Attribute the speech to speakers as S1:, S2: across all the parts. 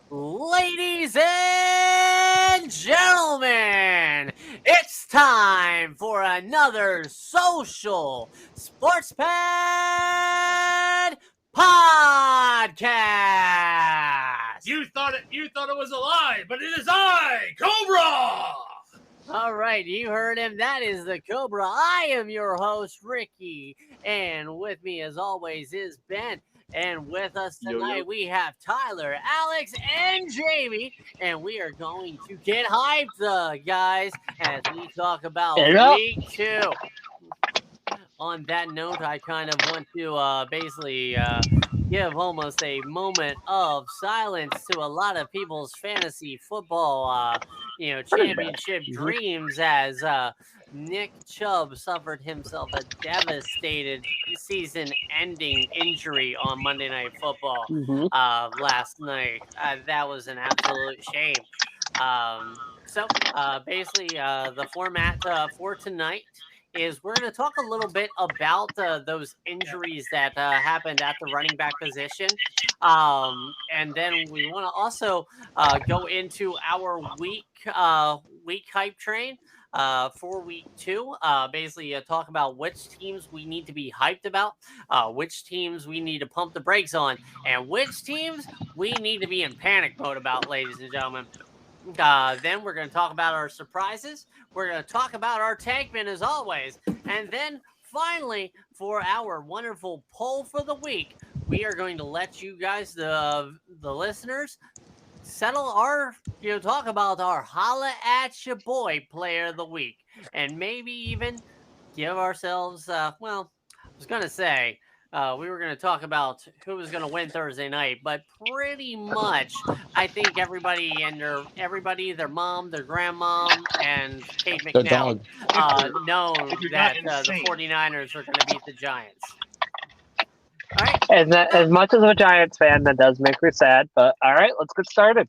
S1: Ladies and gentlemen, it's time for another social sports pad podcast.
S2: You thought it was a lie, but it is I, Cobra.
S1: All right, you heard him. That is the Cobra. I am your host, Ricky, and with me, as always, is Ben. And with us tonight, we have Tyler, Alex, and Jamie. And we are going to get hyped, guys, as we talk about week 2. On that note, I kind of want to basically give almost a moment of silence to a lot of people's fantasy football, championship dreams as Nick Chubb suffered himself a devastated season-ending injury on Monday Night Football last night. That was an absolute shame. Basically, the format for tonight is we're going to talk a little bit about those injuries that happened at the running back position. And then we want to also go into our week hype train for week 2. Basically, talk about which teams we need to be hyped about, which teams we need to pump the brakes on, and which teams we need to be in panic mode about, ladies and gentlemen. Then we're going to talk about our surprises. We're going to talk about our tankman as always. And then finally, for our wonderful poll for the week, we are going to let you guys, the listeners, talk about our holla at your boy player of the week. And maybe even give ourselves, I was going to say, we were going to talk about who was going to win Thursday night, but pretty much, I think everybody, their mom, their grandmom, and Kate McNeil know that the 49ers are going to beat the Giants. All right.
S3: As much as a Giants fan, that does make me sad, but all right, let's get started.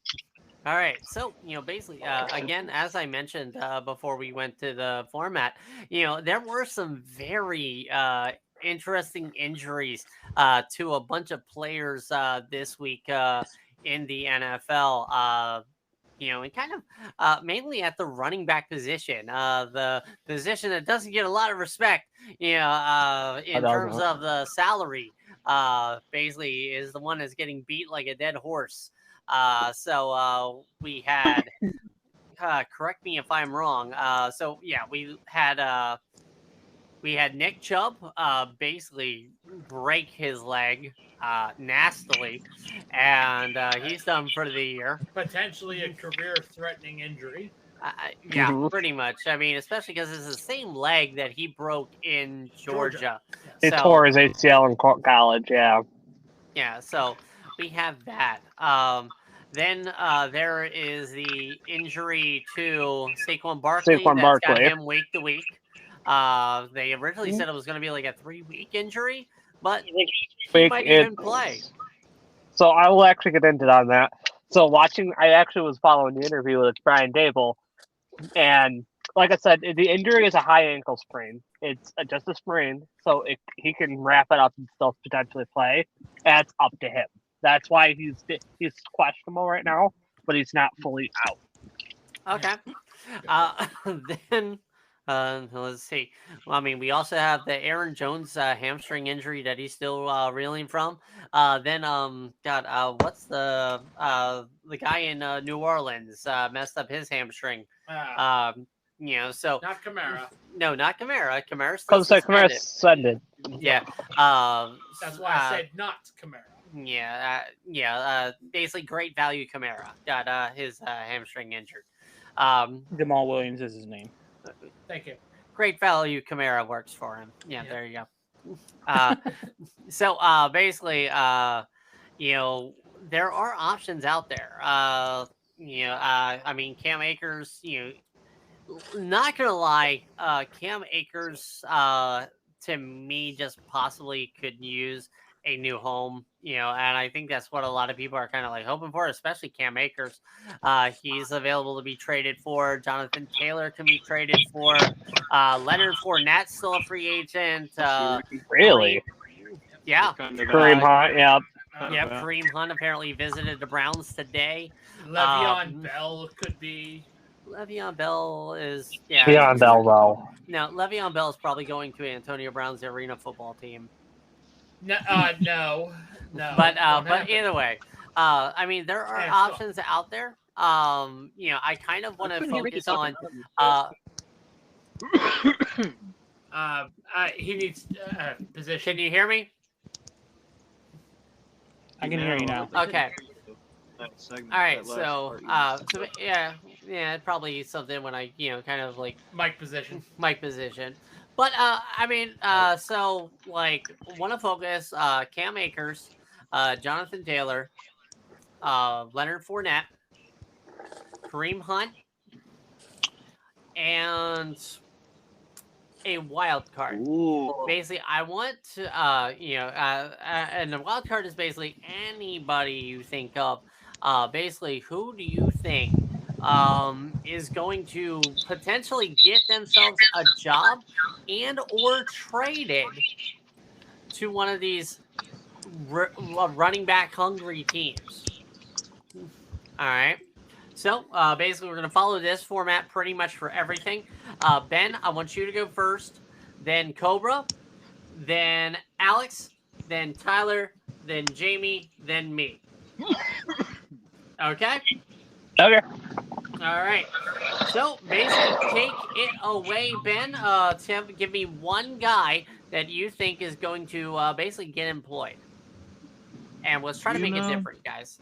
S1: All right. So, basically, again, as I mentioned before we went to the format, there were some very interesting injuries to a bunch of players this week in the NFL. And kind of mainly at the running back position, the position that doesn't get a lot of respect, in terms of the salary, basically is the one that's getting beat like a dead horse. So we had, correct me if I'm wrong. We had Nick Chubb basically break his leg nastily, and he's done for the year.
S2: Potentially a career-threatening injury.
S1: Pretty much. I mean, especially because it's the same leg that he broke in Georgia.
S3: He tore his ACL in college, yeah.
S1: Yeah, so we have that. Then there is the injury to Saquon Barkley. Got him week to week. They originally said it was going to be like a 3-week injury, but he might even play.
S3: So I will actually get into on that. So I actually was following the interview with Brian Dable, and like I said, the injury is a high ankle sprain. It's just a sprain, so he can wrap it up and still potentially play. That's up to him. That's why he's questionable right now, but he's not fully out.
S1: Okay. Then. Let's see. Well, I mean, we also have the Aaron Jones hamstring injury that he's still reeling from. Then, what's the guy in New Orleans messed up his hamstring? So
S2: not Kamara.
S1: No, not Kamara. Kamara's still
S3: suspended.
S1: Yeah.
S2: That's why I said not Kamara.
S1: Basically, great value Kamara got his hamstring injured.
S4: Jamal Williams is his name.
S2: Thank you.
S1: Great value Kamara works for him. Yeah, there you go. So basically, there are options out there. I mean, Cam Akers, not going to lie, Cam Akers, to me, just possibly could use a new home, and I think that's what a lot of people are kind of like hoping for, especially Cam Akers. He's available to be traded for. Jonathan Taylor can be traded for. Leonard Fournette's still a free agent.
S3: Really?
S1: Yeah.
S3: Kareem Hunt, yeah.
S1: Yep, Kareem Hunt apparently visited the Browns today.
S2: Le'Veon Bell could be.
S1: Le'Veon Bell is
S3: Le'Veon Bell, though.
S1: No, Le'Veon Bell is probably going to Antonio Brown's arena football team.
S2: No.
S1: But either way, I mean, there are options out there. I kind of want to focus on.
S2: He needs position.
S1: Can you hear me?
S4: I can hear you now.
S1: Okay. All right. So probably something when I kind of like
S2: mic position.
S1: But I mean, so like want to focus Cam Akers, Jonathan Taylor, Leonard Fournette, Kareem Hunt, and a wild card.
S5: Ooh.
S1: Basically, I want to, and the wild card is basically anybody you think of. Basically, who do you think is going to potentially get themselves a job and or traded to one of these running back hungry teams? All right. So basically, we're going to follow this format pretty much for everything. Ben, I want you to go first, then Cobra, then Alex, then Tyler, then Jamie, then me. Okay?
S3: Okay.
S1: All right. So basically, take it away, Ben. Tim, give me one guy that you think is going to basically get employed. And let's try to make it different, guys.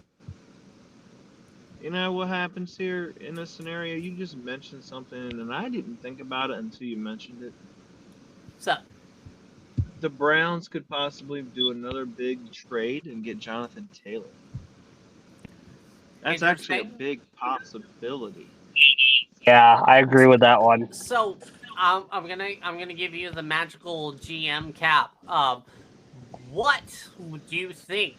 S5: You know what happens here in this scenario? You just mentioned something, and I didn't think about it until you mentioned it.
S1: What's up?
S5: The Browns could possibly do another big trade and get Jonathan Taylor. That's actually a big possibility.
S3: Yeah, I agree with that one.
S1: So I'm gonna give you the magical GM cap. What do you think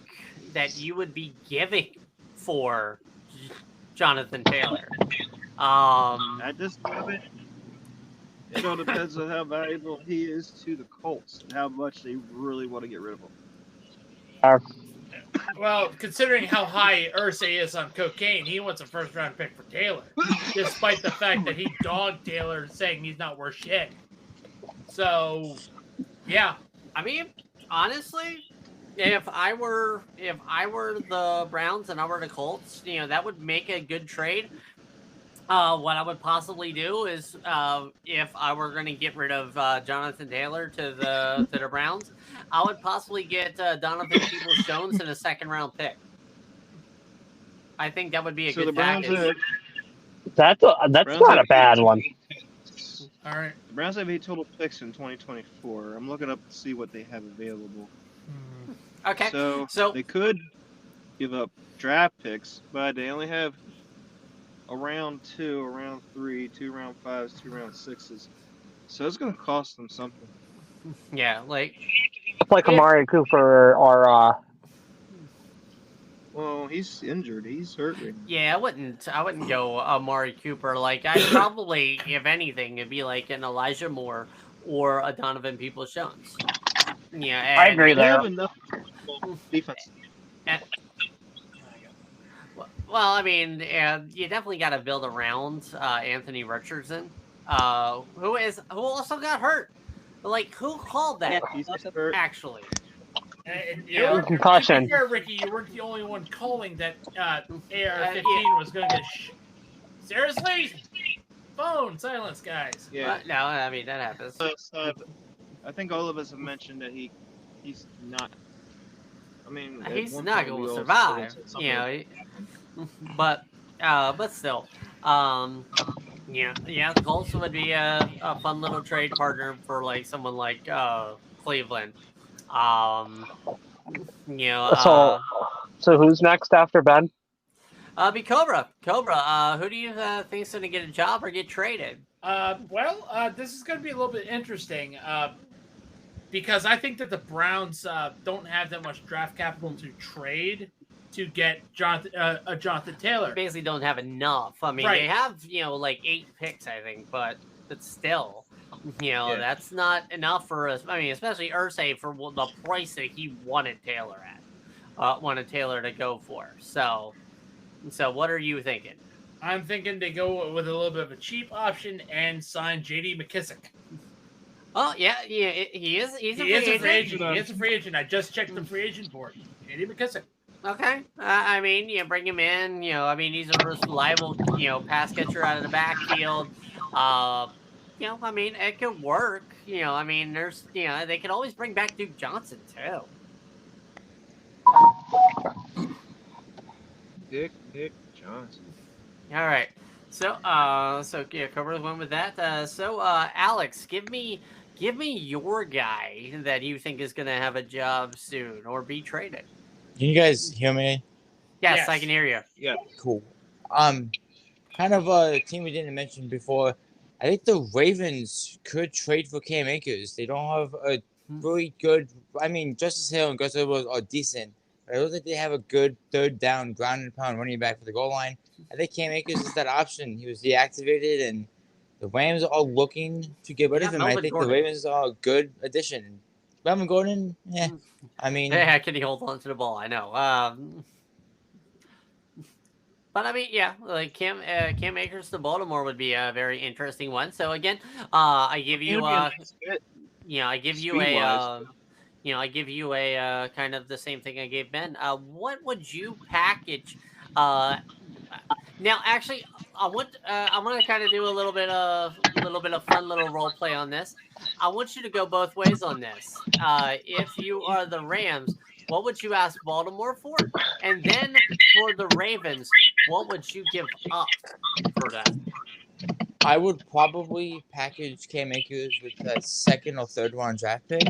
S1: that you would be giving for Jonathan Taylor?
S5: At this moment, it all depends on how valuable he is to the Colts and how much they really want to get rid of him.
S2: Well, considering how high Irsay is on cocaine, he wants a first-round pick for Taylor, despite the fact that he dogged Taylor, saying he's not worth shit. So, yeah.
S1: I mean, honestly, if I were the Browns and I were the Colts, that would make a good trade. What I would possibly do is, if I were going to get rid of Jonathan Taylor to the Browns, I would possibly get Donovan Peoples-Jones in a second-round pick. I think that would be a good package.
S3: That's not a bad one.
S2: All right.
S5: The Browns have 8 total picks in 2024. I'm looking up to see what they have available.
S1: Okay.
S5: So they could give up draft picks, but they only have a round 2, a round 3, 2 round 5s, 2 round 6s. So it's going to cost them something.
S1: Yeah, like
S3: Amari Cooper or
S5: Well, he's injured. He's hurt.
S1: Yeah, I wouldn't go Amari Cooper. Like, I'd probably, if anything, it'd be like an Elijah Moore or a Donovan Peoples-Jones. Yeah,
S3: I agree
S5: they
S3: there.
S5: have enough defense.
S1: Well, I mean, you definitely got to build around Anthony Richardson, who also got hurt. Like, who called that?
S5: He's hurt.
S1: Actually.
S3: Concussion.
S2: Ricky, you weren't the only one calling that AR-15 was going to get seriously? Phone silence, guys.
S5: Yeah.
S1: No, I mean, that happens.
S5: I think all of us have mentioned that he's not. I mean,
S1: he's not going to survive. But still, the Colts would be a fun little trade partner for like someone like Cleveland.
S3: So who's next after Ben?
S1: Be Cobra. Cobra. Who do you think's going to get a job or get traded?
S2: This is going to be a little bit interesting because I think that the Browns don't have that much draft capital to trade to get Jonathan Taylor.
S1: They basically don't have enough. I mean, They have like 8 picks, I think, but still. That's not enough for us. I mean, especially Irsay for the price that he wanted Taylor at. wanted Taylor to go for. So what are you thinking?
S2: I'm thinking they go with a little bit of a cheap option and sign J.D. McKissick.
S1: Oh yeah, he is. He's
S2: He is a free agent.
S5: agent.
S2: He is a free agent. I just checked the free agent board. J.D. McKissick.
S1: Okay. I mean, bring him in. I mean, he's a reliable, pass catcher out of the backfield. I mean, it could work. I mean, there's, they could always bring back Duke Johnson too.
S5: Dick Johnson.
S1: All right. So Cobra went with that. Alex, give me your guy that you think is going to have a job soon or be traded.
S6: Can you guys hear me?
S1: Yes, I can hear you.
S5: Yeah.
S6: Cool. Kind of a team we didn't mention before. I think the Ravens could trade for Cam Akers. They don't have a really good. I mean, Justice Hill and Gus Edwards are decent, but I don't think they have a good third down, ground and pound running back for the goal line. I think Cam Akers is that option. He was deactivated, and the Rams are looking to get rid of him.
S1: Melvin
S6: I think
S1: Gordon.
S6: the Ravens are a good addition. Melvin Gordon, yeah. I mean,
S1: Hey, can he hold on to the ball? I know. But I mean, yeah, like Cam Akers to Baltimore would be a very interesting one. So again, I give you, I give you I give you a kind of the same thing I gave Ben. What would you package? Now, actually, I want to kind of do a little bit of fun little role play on this. I want you to go both ways on this. If you are the Rams, what would you ask Baltimore for? And then for the Ravens, what would you give up for that?
S6: I would probably package Cam Akers with a second or third round draft pick.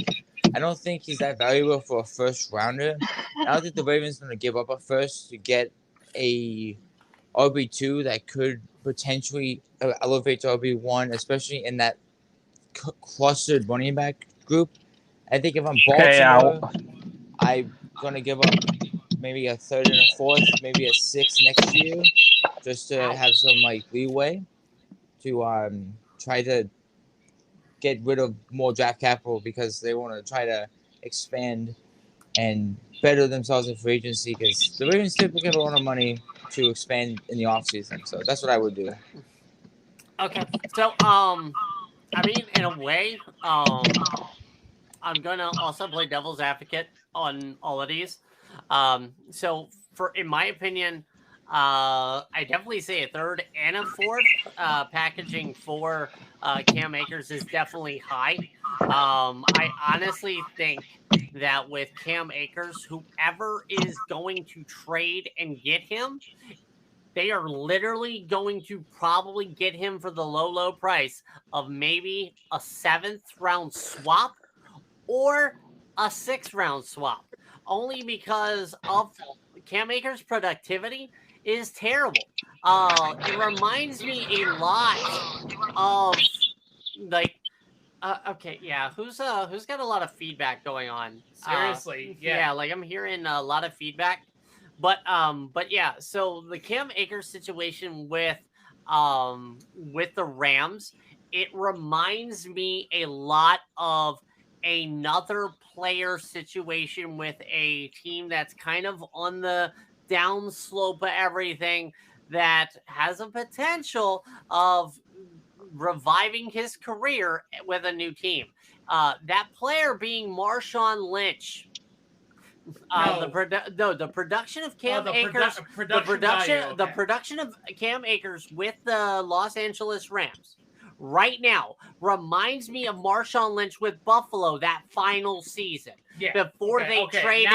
S6: I don't think he's that valuable for a first rounder. I don't think the Ravens are going to give up a first to get a RB2 that could potentially elevate to RB1, especially in that clustered running back group. I think if I'm Baltimore, I'm going to give up maybe a third and a fourth, maybe a sixth next year, just to have some leeway to try to get rid of more draft capital because they want to try to expand and better themselves in free agency because the Ravens typically get a lot of money to expand in the offseason. So that's what I would do.
S1: Okay. So, I mean, in a way, I'm going to also play devil's advocate on all of these. So, in my opinion, I definitely say a third and a fourth. Packaging for Cam Akers is definitely high. I honestly think that with Cam Akers, whoever is going to trade and get him, they are literally going to probably get him for the low price of maybe a 7th round swap or a 6th round swap. Only because of Cam Akers' productivity is terrible. It reminds me a lot of okay, yeah. Who's got a lot of feedback going on?
S2: Seriously, yeah.
S1: Like I'm hearing a lot of feedback, but yeah. So the Cam Akers situation with the Rams, it reminds me a lot of another player situation with a team that's kind of on the downslope of everything that has a potential of reviving his career with a new team. That player being Marshawn Lynch. The production of Cam Akers, the production of Cam Akers with the Los Angeles Rams right now reminds me of Marshawn Lynch with Buffalo that final season.
S2: Yeah.
S1: Before they traded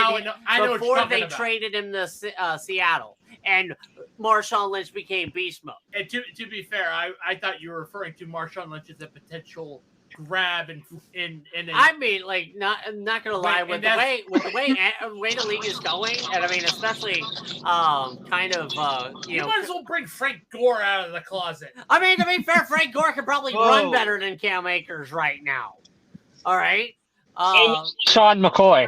S1: him to Seattle, and Marshawn Lynch became beast mode.
S2: And to be fair, I thought you were referring to Marshawn Lynch as a potential grab
S1: I mean, like, not gonna lie, with the way the league is going, and I mean, especially kind of
S2: you might as well bring Frank Gore out of the closet.
S1: I mean, to be fair, Frank Gore could probably run better than Cam Akers right now. All right.
S3: Sean McCoy.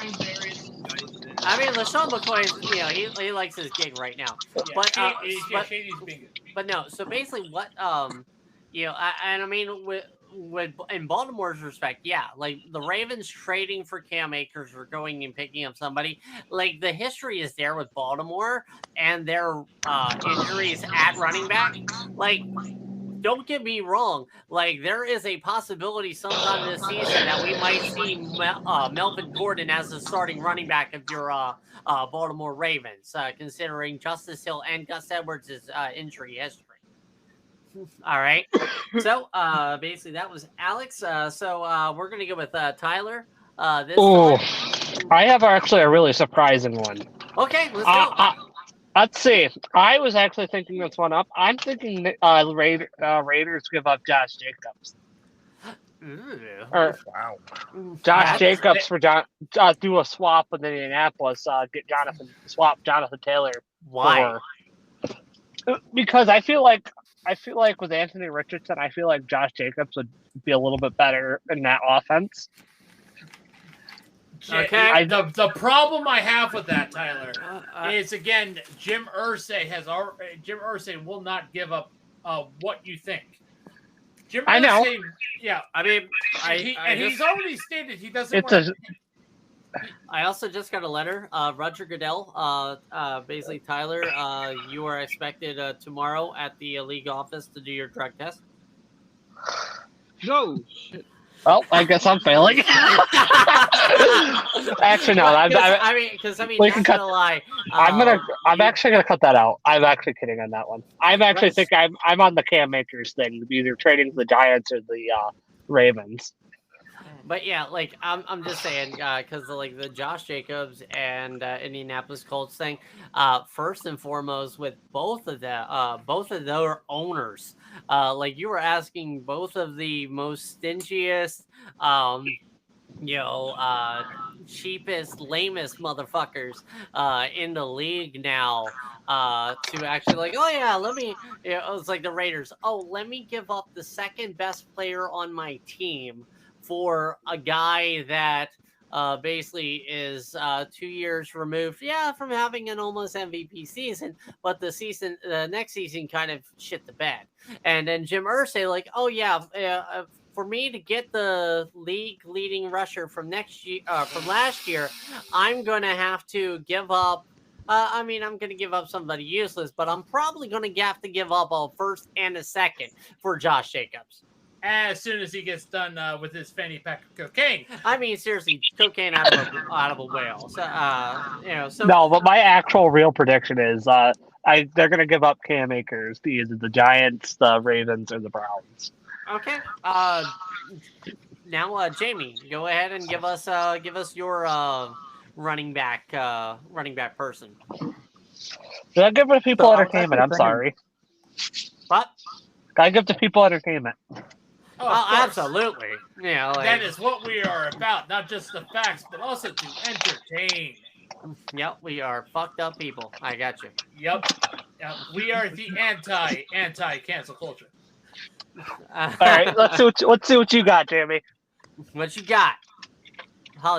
S1: I mean, LaShawn McCoy, he likes his gig right now. Yeah, but no. So basically, what I mean in Baltimore's respect, yeah, like the Ravens trading for Cam Akers or going and picking up somebody, like the history is there with Baltimore and their injuries at running back. Like, don't get me wrong, like there is a possibility sometime this season that we might see Melvin Gordon as the starting running back of your Baltimore Ravens, considering Justice Hill and Gus Edwards' injury history. All right. So basically that was Alex. So we're gonna go with Tyler.
S3: Oh, I have actually a really surprising one.
S1: Okay, let's go.
S3: Let's see. I was actually thinking this one up. I'm thinking Raiders give up Josh Jacobs. Or Josh Jacobs for do a swap with Indianapolis. Get Jonathan Taylor.
S1: Why?
S3: Because I feel like with Anthony Richardson, I feel like Josh Jacobs would be a little bit better in that offense.
S2: Okay. The problem I have with that, Tyler, is again Jim Irsay will not give up what you think.
S3: I know.
S2: Yeah,
S1: I mean,
S2: he's already stated he doesn't.
S1: I also just got a letter. Roger Goodell, basically, Tyler, you are expected tomorrow at the league office to do your drug test.
S5: No shit.
S3: Well, I guess I'm failing. Actually, no.
S1: We can cut. Lie.
S3: I'm actually gonna cut that out. I'm actually kidding on that one. I'm actually thinking I'm on the Cam Akers thing, either trading the Giants or the Ravens.
S1: But yeah, like I'm just saying, because like the Josh Jacobs and Indianapolis Colts thing, first and foremost with both of their owners, like you were asking both of the most stingiest, cheapest, lamest motherfuckers in the league now to actually like, oh yeah, it's like the Raiders. Oh, let me give up the second best player on my team for a guy that basically is 2 years removed, from having an almost MVP season, but the next season kind of shit the bed. And then Jim Irsay, like, oh yeah, for me to get the league leading rusher from last year, I'm gonna have to give up. I'm going to give up somebody useless, but I'm probably going to have to give up a first and a second for Josh Jacobs.
S2: As soon as he gets done with his fanny pack of cocaine.
S1: I mean, seriously, cocaine out of a whale. So,
S3: no, but my actual real prediction is they're going to give up Cam Akers to either the Giants, the Ravens, or the Browns.
S1: Okay. Now, Jamie, go ahead and give us your running back person.
S3: Did I give the people entertainment? I'm sorry.
S1: What?
S3: Gotta give the people entertainment.
S1: Oh, absolutely.
S2: That is what we are about. Not just the facts, but also to entertain.
S1: Yep, we are fucked up people. I got you.
S2: Yep. We are the anti-cancel culture.
S3: All right, let's see what you got, Jamie.
S1: What you got?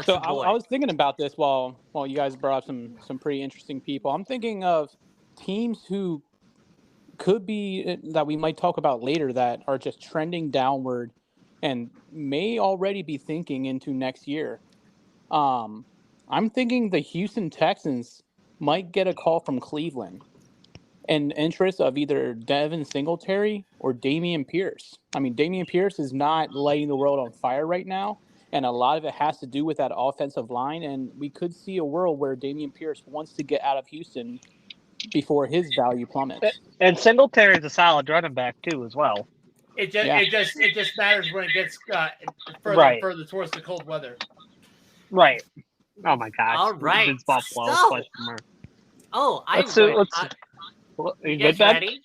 S4: So I was thinking about this while you guys brought up some pretty interesting people. I'm thinking of teams who could be that we might talk about later that are just trending downward and may already be thinking into next year. I'm thinking the Houston Texans might get a call from Cleveland in interest of either Devin Singletary or Dameon Pierce. I mean, Dameon Pierce is not lighting the world on fire right now, and a lot of it has to do with that offensive line, and we could see a world where Dameon Pierce wants to get out of Houston before his value plummets.
S3: And Singletary is a solid running back too, as well.
S2: It just matters when it gets further and further towards the cold weather.
S3: Right. Oh my gosh.
S1: All right.
S3: It's Buffalo.
S1: You guys ready?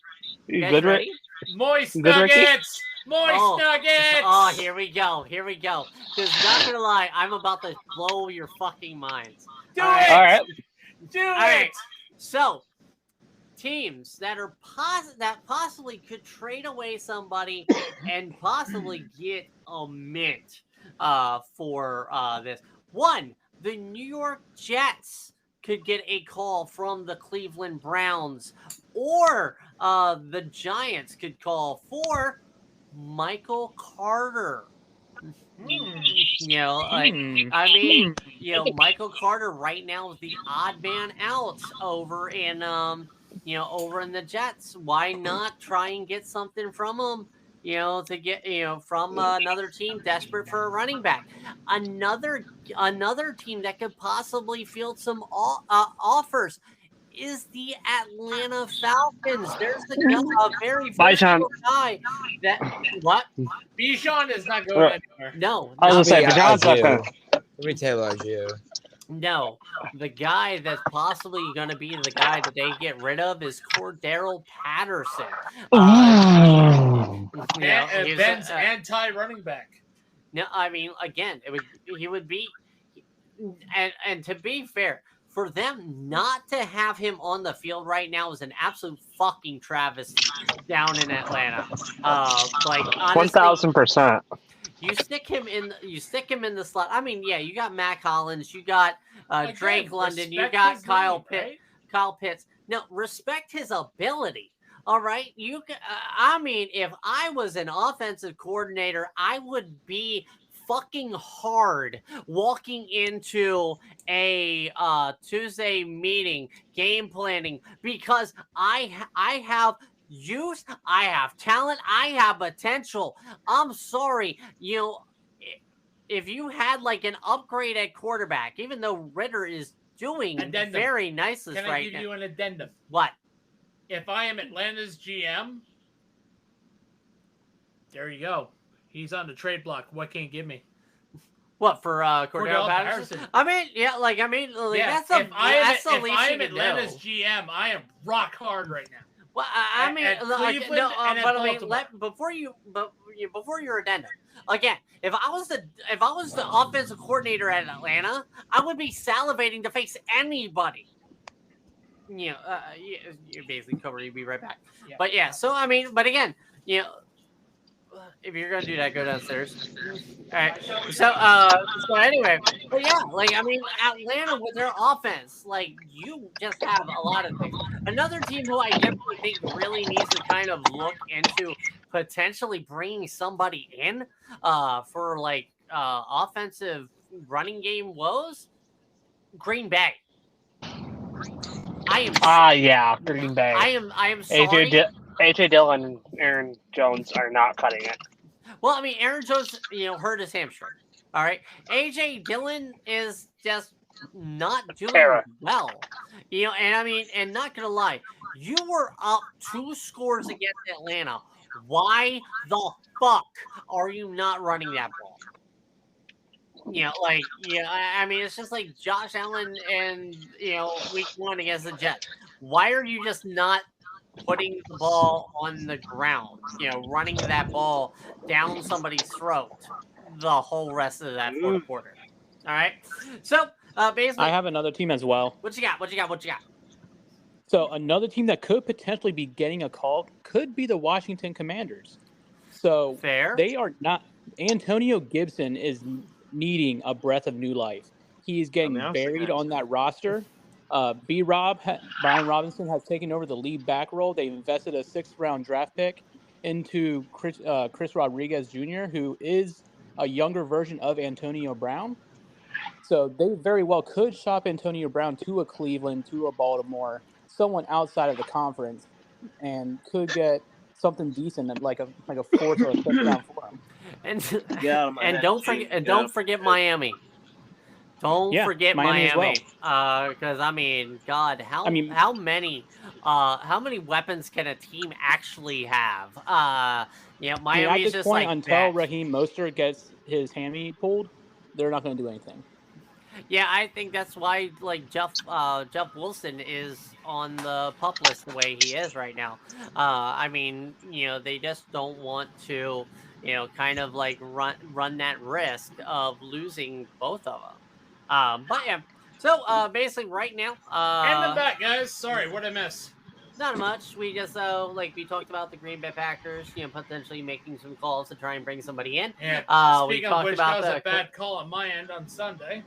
S3: You good, Rick?
S2: Moist nuggets. Moist nuggets.
S1: Oh, here we go. Because not gonna lie, I'm about to blow your fucking minds.
S2: Do it.
S3: All right.
S2: Do it.
S1: So, teams that are possibly could trade away somebody and possibly get a mint for this. One, the New York Jets could get a call from the Cleveland Browns, or the Giants could call for Michael Carter.
S2: Hmm.
S1: I mean, Michael Carter right now is the odd man out over in over in the Jets. Why not try and get something from him? To get from another team desperate for a running back. Another team that could possibly field some offers is the Atlanta Falcons. There's a very versatile guy that what?
S2: Bijan is not going anywhere.
S1: No,
S3: I was gonna say Bijan's not
S6: Let
S3: gonna.
S6: me tell you.
S1: No, the guy that's possibly going to be the guy that they get rid of is Cordero Patterson.
S2: Ben's anti-running back.
S1: No, I mean, again, he would be, and to be fair, for them not to have him on the field right now is an absolute fucking travesty down in Atlanta. Like honestly,
S3: 1,000%.
S1: You stick him in the slot. I mean, yeah, you got Matt Collins, you got Drake London, you got Kyle Pitts. Now, respect his ability. All right, I mean, if I was an offensive coordinator, I would be fucking hard walking into a Tuesday meeting, game planning, because I have youth, I have talent, I have potential. I'm sorry, if you had like an upgrade at quarterback, even though Ritter is doing very nicely right now.
S2: Can I give you an addendum?
S1: What?
S2: If I am Atlanta's GM, there you go. He's on the trade block. What can you give me?
S1: What, for Cordell Patterson? I mean, that's the least you
S2: If I am
S1: can
S2: Atlanta's
S1: do.
S2: GM, I am rock hard right now.
S1: Well, before your addendum, again, if I was the offensive coordinator at Atlanta, I would be salivating to face anybody. You basically cover. You'd be right back.
S2: Yeah.
S1: But yeah, so I mean, but again, if you're gonna do that, go downstairs. All right. So anyway, but yeah, like I mean, Atlanta with their offense, like you just have a lot of things. Another team who I definitely think really needs to kind of look into potentially bringing somebody in for like offensive running game woes. Green Bay.
S3: Green Bay.
S1: I am sorry.
S3: AJ Dillon and Aaron Jones are not cutting it.
S1: Well, I mean, Aaron Jones, hurt his hamstring. All right. AJ Dillon is just not doing well. And I mean, and not gonna lie, you were up 2 scores against Atlanta. Why the fuck are you not running that ball? I mean, it's just like Josh Allen and week 1 against the Jets. Why are you just not putting the ball on the ground, running that ball down somebody's throat the whole rest of that fourth quarter? All right. So basically,
S4: I have another team as well.
S1: What you got?
S4: So another team that could potentially be getting a call could be the Washington Commanders. So
S1: fair.
S4: They are not. Antonio Gibson is needing a breath of new life. He's getting buried on that roster. Brian Robinson has taken over the lead back role. They've invested a 6th-round draft pick into Chris Rodriguez Jr., who is a younger version of Antonio Brown. So they very well could shop Antonio Brown to a Cleveland, to a Baltimore, someone outside of the conference, and could get something decent, like a 4th or a 5th round for him.
S1: And don't forget Miami. Don't forget Miami, because I mean, God, how many weapons can a team actually have? Miami is just
S4: point,
S1: like
S4: until Raheem Mostert gets his hammy pulled, they're not going to do anything.
S1: Yeah, I think that's why like Jeff Wilson is on the PUP list the way he is right now. I mean, they just don't want to, kind of like run that risk of losing both of them. But yeah, so basically right now,
S2: and the back, guys. Sorry, what did I miss?
S1: Not much. We just we talked about the Green Bay Packers, potentially making some calls to try and bring somebody in.
S2: Yeah.
S1: We
S2: Speaking
S1: talked
S2: of which,
S1: about
S2: that was a bad call on my end on Sunday.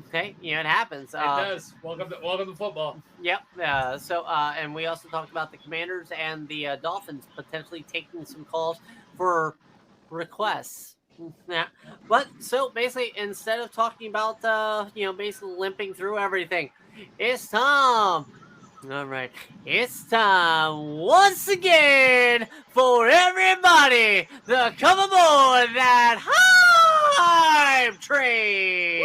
S1: Okay, it happens.
S2: It does. Welcome to football.
S1: Yep. And we also talked about the Commanders and the Dolphins potentially taking some calls for requests. Yeah. But so basically, instead of talking about basically limping through everything, it's time. All right, it's time once again for everybody to come aboard that hype train.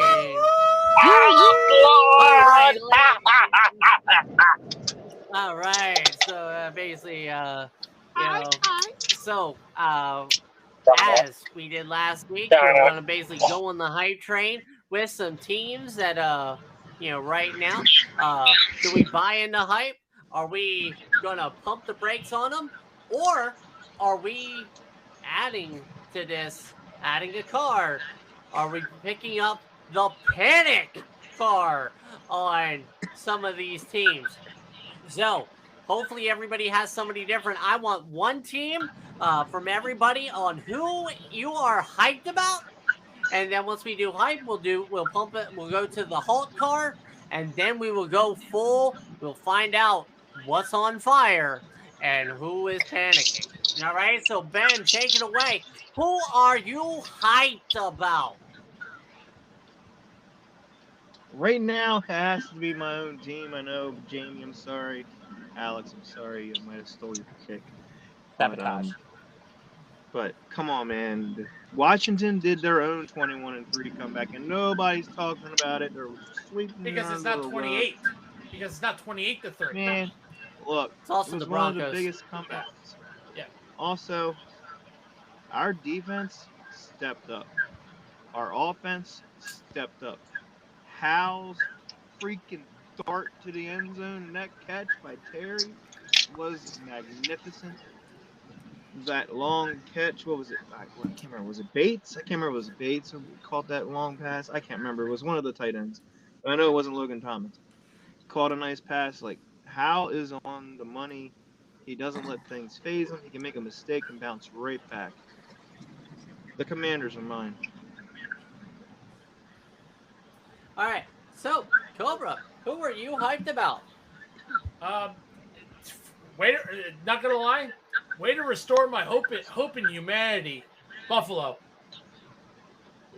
S1: All right. So basically, as we did last week, we're going to basically go on the hype train with some teams that right now, do we buy into hype? Are we going to pump the brakes on them, or are we adding to this, adding a car? Are we picking up the panic car on some of these teams? So hopefully everybody has somebody different. I want one team from everybody on who you are hyped about. And then once we do hype, we'll pump it. We'll go to the Hulk car, and then we will go full. We'll find out what's on fire and who is panicking. All right. So Ben, take it away. Who are you hyped about?
S5: Right now, it has to be my own team. I know, Jamie, I'm sorry. Alex, I'm sorry. I might have stole your pick. But come on, man. Washington did their own 21-3 comeback, and nobody's talking about it. They're sweeping
S2: because it's not 28. Because it's not 28-3.
S5: Man, look,
S1: it's also
S5: it was
S1: the Broncos.
S5: One of the biggest comebacks.
S2: Yeah.
S5: Also, our defense stepped up. Our offense stepped up. Hal's freaking dart to the end zone and that catch by Terry was magnificent. That long catch, what was it? I can't remember. Was it Bates? I can't remember. Was it Bates who caught that long pass? I can't remember. It was one of the tight ends. But I know it wasn't Logan Thomas. Caught a nice pass. Like, Hal is on the money. He doesn't let things phase him. He can make a mistake and bounce right back. The Commanders are mine.
S1: All right. So, Cobra, who are you hyped about?
S2: Not gonna lie, way to restore my hope in humanity, Buffalo.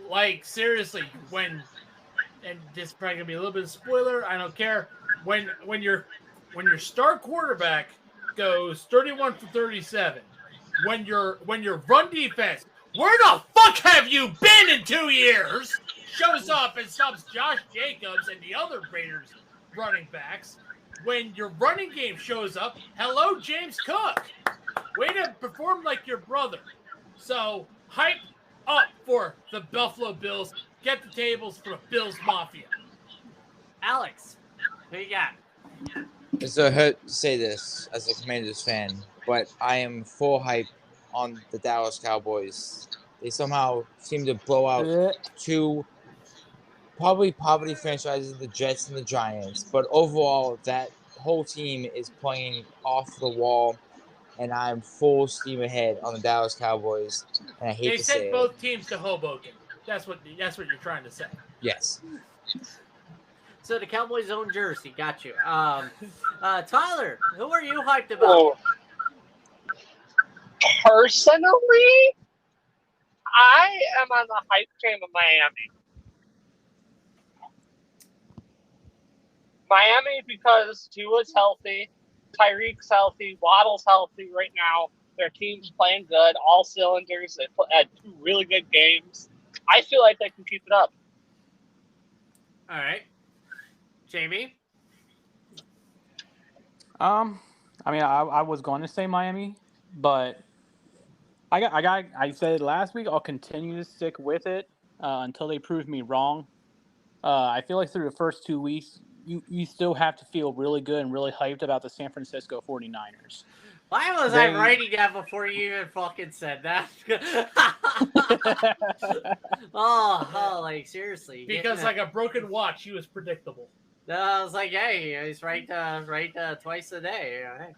S2: Like, seriously, and this is probably gonna be a little bit of spoiler. I don't care. When your star quarterback goes 31 for 37, when your run defense, where the fuck have you been in 2 years? Shows up and stops Josh Jacobs and the other Raiders running backs. When your running game shows up, hello, James Cook. Way to perform like your brother. So, hype up for the Buffalo Bills. Get the tables for the Bills Mafia.
S1: Alex, who you got?
S6: It's a hurt to say this as a Commanders fan, but I am full hype on the Dallas Cowboys. They somehow seem to blow out two probably poverty franchises, the Jets and the Giants. But overall, that whole team is playing off the wall, and I'm full steam ahead on the Dallas Cowboys. And I hate to say it.
S2: They sent both teams to Hoboken. That's what you're trying to say.
S6: Yes.
S1: So the Cowboys' own jersey, got you. Tyler, who are you hyped about?
S3: Personally, I am on the hype train of Miami. Miami because Tua's healthy, Tyreek's healthy, Waddle's healthy right now. Their team's playing good, all cylinders. They had 2 really good games. I feel like they can keep it up.
S1: All right. Jamie?
S4: I mean, I was going to say Miami, but I said it last week. I'll continue to stick with it until they prove me wrong. I feel like through the first 2 weeks, you still have to feel really good and really hyped about the San Francisco 49ers.
S1: Why was I writing that before you even fucking said that? like, seriously.
S2: Because like a broken watch, he was predictable.
S1: I was like, hey, he's right twice a day. Hey.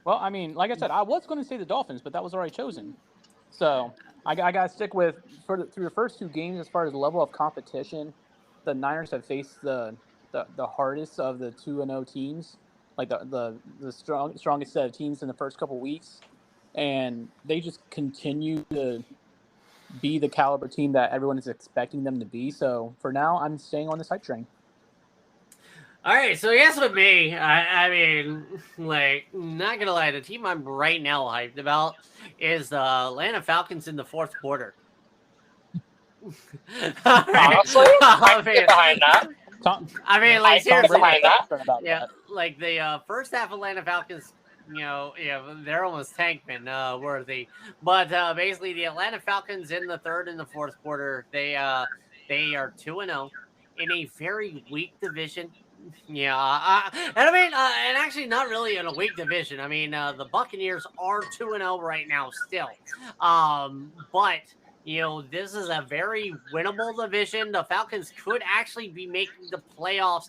S4: Well, I mean, like I said, I was going to say the Dolphins, but that was already chosen. So I got to stick with through the first 2 games as far as the level of competition. the Niners have faced the hardest of the 2-0 teams, like the strongest set of teams in the first couple weeks, and they just continue to be the caliber team that everyone is expecting them to be. So for now, I'm staying on this hype train.
S1: All right, so I guess with me, I mean, like, not gonna lie, the team I'm right now hyped about is the Atlanta Falcons in the fourth quarter.
S3: Honestly, I can get behind that.
S1: I mean, like, seriously,
S3: behind that.
S1: Yeah, like the first half Atlanta Falcons, they're almost Tankman worthy. But basically, the Atlanta Falcons in the third and the fourth quarter, they are 2-0 in a very weak division. Yeah, and I mean, and actually not really in a weak division. I mean, the Buccaneers are 2-0 right now still. But this is a very winnable division. The Falcons could actually be making the playoffs,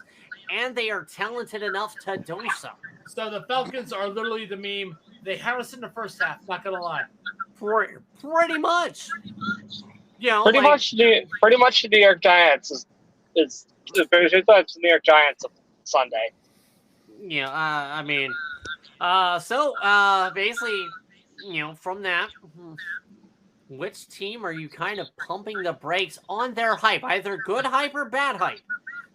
S1: and they are talented enough to do so.
S2: So the Falcons are literally the meme. They had us in the first half. Not gonna lie.
S1: Pretty much.
S3: Pretty much the New York Giants is the New York Giants of Sunday.
S1: Yeah, I mean, so basically, from that, which team are you kind of pumping the brakes on their hype? Either good hype or bad hype.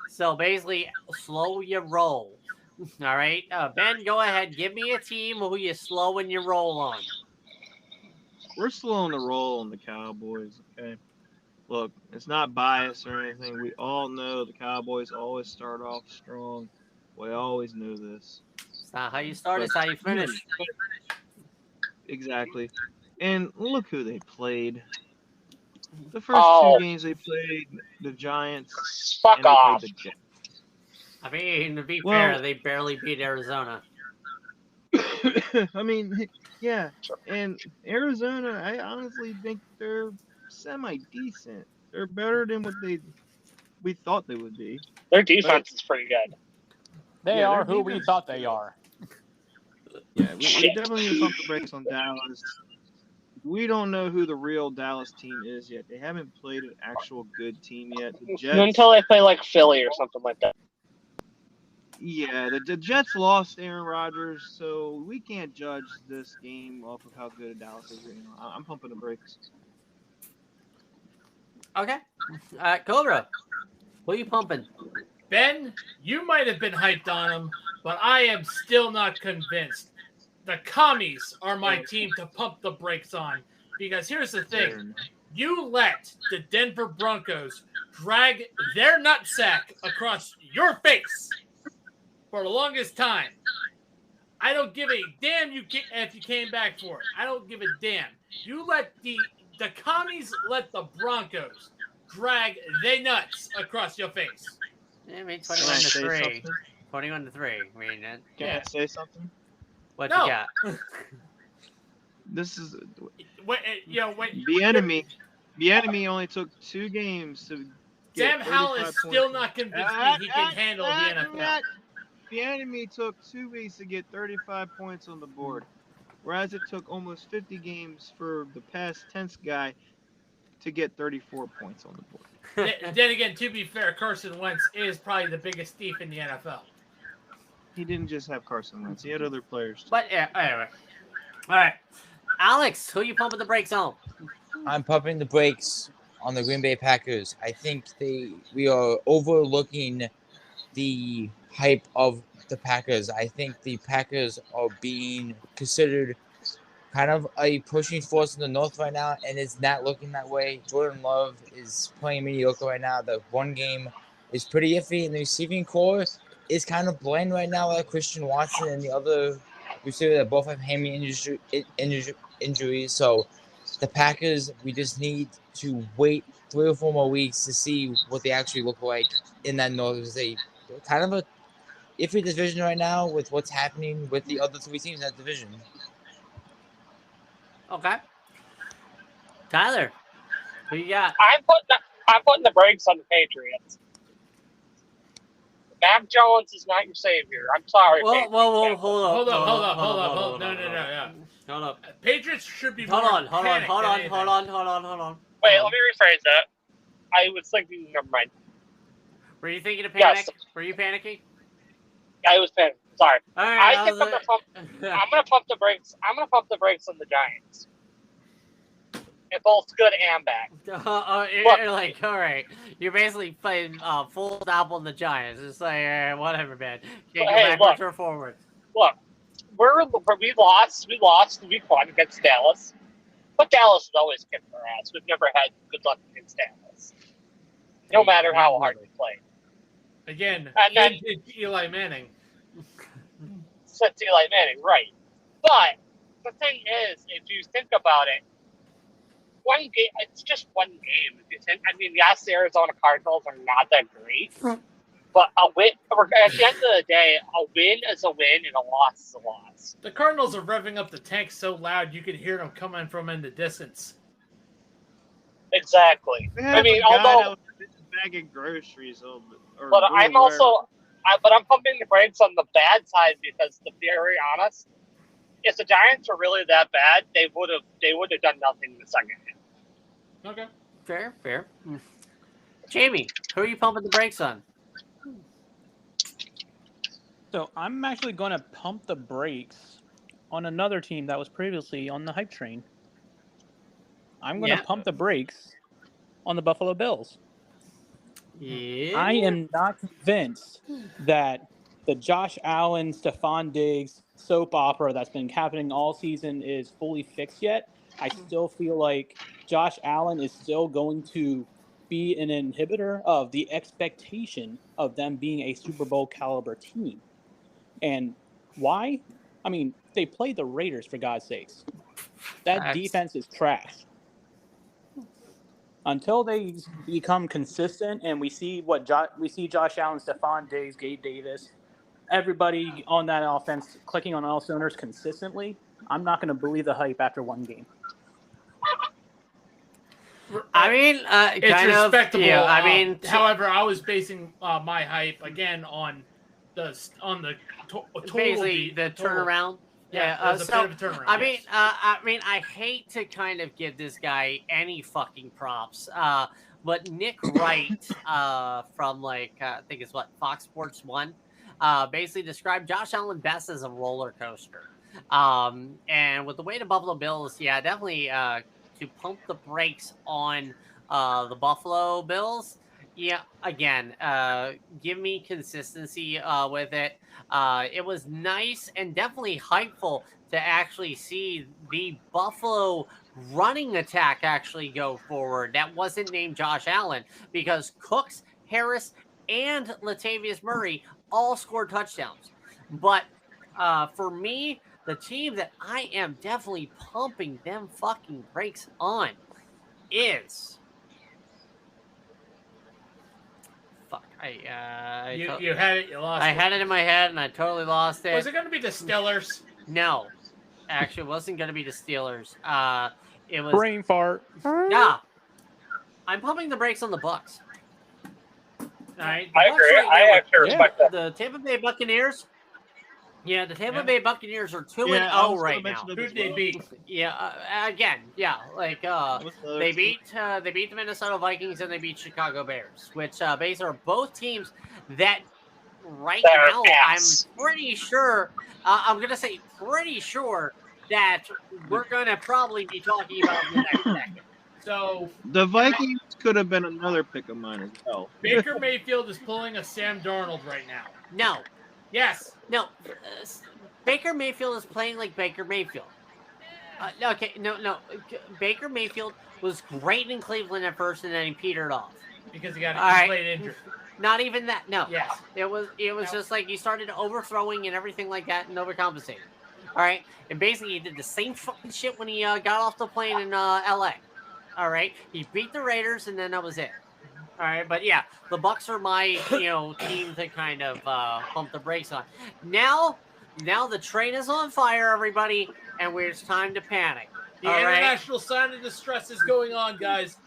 S1: So basically, slow your roll. All right, Ben, go ahead. Give me a team who you slowing your roll on.
S5: We're slowing the roll on the Cowboys, okay? Look, it's not bias or anything. We all know the Cowboys always start off strong. We always knew this.
S1: It's not how you start, it's how you finish.
S5: Exactly. And look who they played. The first two games they played, the Giants.
S3: Fuck off.
S5: The Jets.
S1: I mean, to be fair, they barely beat Arizona.
S5: I mean, yeah. And Arizona, I honestly think they're semi-decent. They're better than what we thought they would be.
S3: Their defense is pretty good.
S4: They are who we thought they are.
S5: Yeah, we definitely need to pump the brakes on Dallas. We don't know who the real Dallas team is yet. They haven't played an actual good team yet. The Jets,
S3: until they play like Philly or something like that.
S5: Yeah, the Jets lost Aaron Rodgers, so we can't judge this game off of how good Dallas is. I'm pumping the brakes.
S1: Okay. Cobra, who are you pumping?
S2: Ben, you might have been hyped on him, but I am still not convinced. The Commies are my team to pump the brakes on. Because here's the thing. You let the Denver Broncos drag their nutsack across your face for the longest time. I don't give a damn if you came back for it. I don't give a damn. You let the Commies let the Broncos drag their nuts across your face.
S1: I mean, 21-3. 21-3. I mean,
S5: Can I say something?
S1: What you got?
S5: This is
S2: the
S5: enemy only took 2 games to get
S2: Sam Howell is still not convinced me he can handle the NFL.
S5: The enemy took 2 weeks to get 35 points on the board, whereas it took almost 50 games for the past tense guy to get 34 points on the board.
S2: Then again, to be fair, Carson Wentz is probably the biggest thief in the NFL.
S5: He didn't just have Carson Wentz; he had other players.
S1: But yeah, anyway. All right, Alex, who you pumping the brakes on?
S6: I'm pumping the brakes on the Green Bay Packers. I think we are overlooking the hype of the Packers. I think the Packers are being considered kind of a pushing force in the North right now, and it's not looking that way. Jordan Love is playing mediocre right now. The run game is pretty iffy, and the receiving core is kind of bland right now, like Christian Watson and the other receiver that both have hammy injuries. So the Packers, we just need to wait 3 or 4 more weeks to see what they actually look like in that North. It's a kind of a iffy division right now with what's happening with the other 3 teams in that division.
S1: Okay. Tyler, who you got?
S3: I'm putting the brakes on the Patriots. Mac Jones is not your savior. I'm sorry.
S1: Whoa, hold on.
S2: No.
S1: Hold up.
S2: Patriots should be
S1: Hold on.
S2: Wait,
S3: Wait, let me rephrase that. I was thinking, never mind.
S1: Were you thinking of panic?
S3: Yes.
S1: Were you panicking?
S3: I was panicking. Sorry.
S1: All right,
S3: I'm gonna pump the brakes. I'm gonna pump the brakes on the Giants. It's both good and bad.
S1: You're like, all right, you're basically playing full stop on the Giants. It's like, whatever, man. Can't go backwards or forward.
S3: Look, we lost week 1 against Dallas, but Dallas has always kicked our ass. We've never had good luck against Dallas, no matter how hard we play.
S2: Again,
S3: and then
S2: Eli Manning.
S3: Since Eli Manning, right? But the thing is, if you think about it, one game, it's just one game. If you think, I mean, yes, the Arizona Cardinals are not that great, but a win, at the end of the day, a win is a win and a loss is a loss.
S2: The Cardinals are revving up the tank so loud you can hear them coming from in the distance.
S3: Exactly. I mean, although
S5: bagging groceries,
S3: but I'm pumping the brakes on the bad side because, to be very honest, if the Giants were really that bad, they would have done nothing in the second half.
S2: Okay.
S1: Fair. Jamie, who are you pumping the brakes on?
S4: So I'm actually going to pump the brakes on another team that was previously on the hype train. I'm going to pump the brakes on the Buffalo Bills.
S1: Yeah.
S4: I am not convinced that the Josh Allen, Stephon Diggs soap opera that's been happening all season is fully fixed yet. I still feel like Josh Allen is still going to be an inhibitor of the expectation of them being a Super Bowl caliber team. And why? I mean, they played the Raiders, for God's sakes. That defense is trash. Until they become consistent and we see Josh Allen, Stephon Diggs, Gabe Davis, everybody on that offense clicking on all cylinders consistently, I'm not going to believe the hype after one game.
S1: I mean,
S2: it's respectable.
S1: Yeah, I mean,
S2: however, I was basing my hype again on the
S1: basically the turnaround.
S2: Yeah, a bit of a turnaround.
S1: I mean, I hate to kind of give this guy any fucking props, but Nick Wright from I think it's Fox Sports 1, basically described Josh Allen best as a roller coaster. And with the way the Buffalo Bills, definitely to pump the brakes on the Buffalo Bills. Yeah, again, give me consistency with it. It was nice and definitely hypeful to actually see the Buffalo running attack actually go forward. That wasn't named Josh Allen because Cooks, Harris, and Latavius Murray all scored touchdowns. But for me, the team that I am definitely pumping them fucking brakes on is... Fuck.
S2: You had it, you lost it.
S1: I had it in my head and I totally lost it.
S2: Was it going to be the Steelers?
S1: No. Actually, it wasn't going to be the Steelers. It was...
S4: Brain fart.
S1: Yeah. I'm pumping the brakes on the Bucs. All right.
S3: I agree. I actually respect that.
S1: The Tampa Bay Buccaneers. Yeah, the Tampa Bay Buccaneers are 2-0 right now.
S2: Who did they beat?
S1: Yeah, again, they beat the Minnesota Vikings and they beat Chicago Bears, which basically are both teams that now I'm pretty sure. I'm gonna say pretty sure that we're gonna probably be talking about in the next second.
S2: So
S5: the Vikings could have been another pick of mine as well.
S2: Baker Mayfield is pulling a Sam Darnold right now.
S1: No.
S2: Yes.
S1: No. Baker Mayfield is playing like Baker Mayfield. No. Baker Mayfield was great in Cleveland at first, and then he petered off
S2: because he got played injured.
S1: Not even that. No.
S2: Yes.
S1: It was just like he started overthrowing and everything like that and overcompensating. All right. And basically, he did the same fucking shit when he got off the plane in L.A. All right. He beat the Raiders, and then that was it. All right, but yeah, the Bucs are my team to kind of pump the brakes on. Now the train is on fire, everybody, and it's time to panic.
S2: The international sign of distress is going on, guys.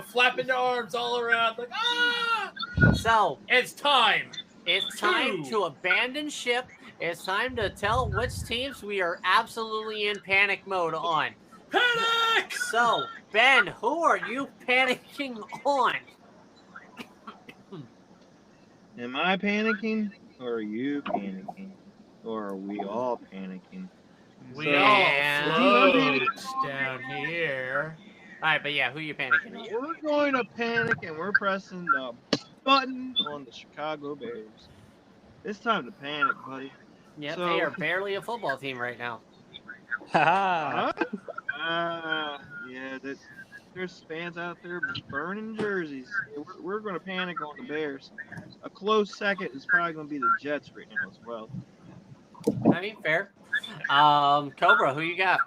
S2: Flapping their arms all around, like ah.
S1: So
S2: it's time.
S1: It's time to abandon ship. It's time to tell which teams we are absolutely in panic mode on.
S2: Panic!
S1: So Ben, who are you panicking on?
S5: Am I panicking, or are you panicking, or are we all panicking?
S2: We
S5: So,
S2: all
S5: the team I'm
S2: float
S5: panicking,
S2: down here.
S1: All right, but yeah, who you panicking on?
S5: we're going to panic, and we're pressing the button on the Chicago Bears. It's time to panic, buddy.
S1: Yep, they
S5: So,
S1: are barely a football team right now.
S4: Haha.
S5: yeah, there's fans out there burning jerseys. Yeah, we're going to panic on the Bears. A close second is probably going to be the Jets right now as well.
S1: I mean, fair. Cobra, who you got?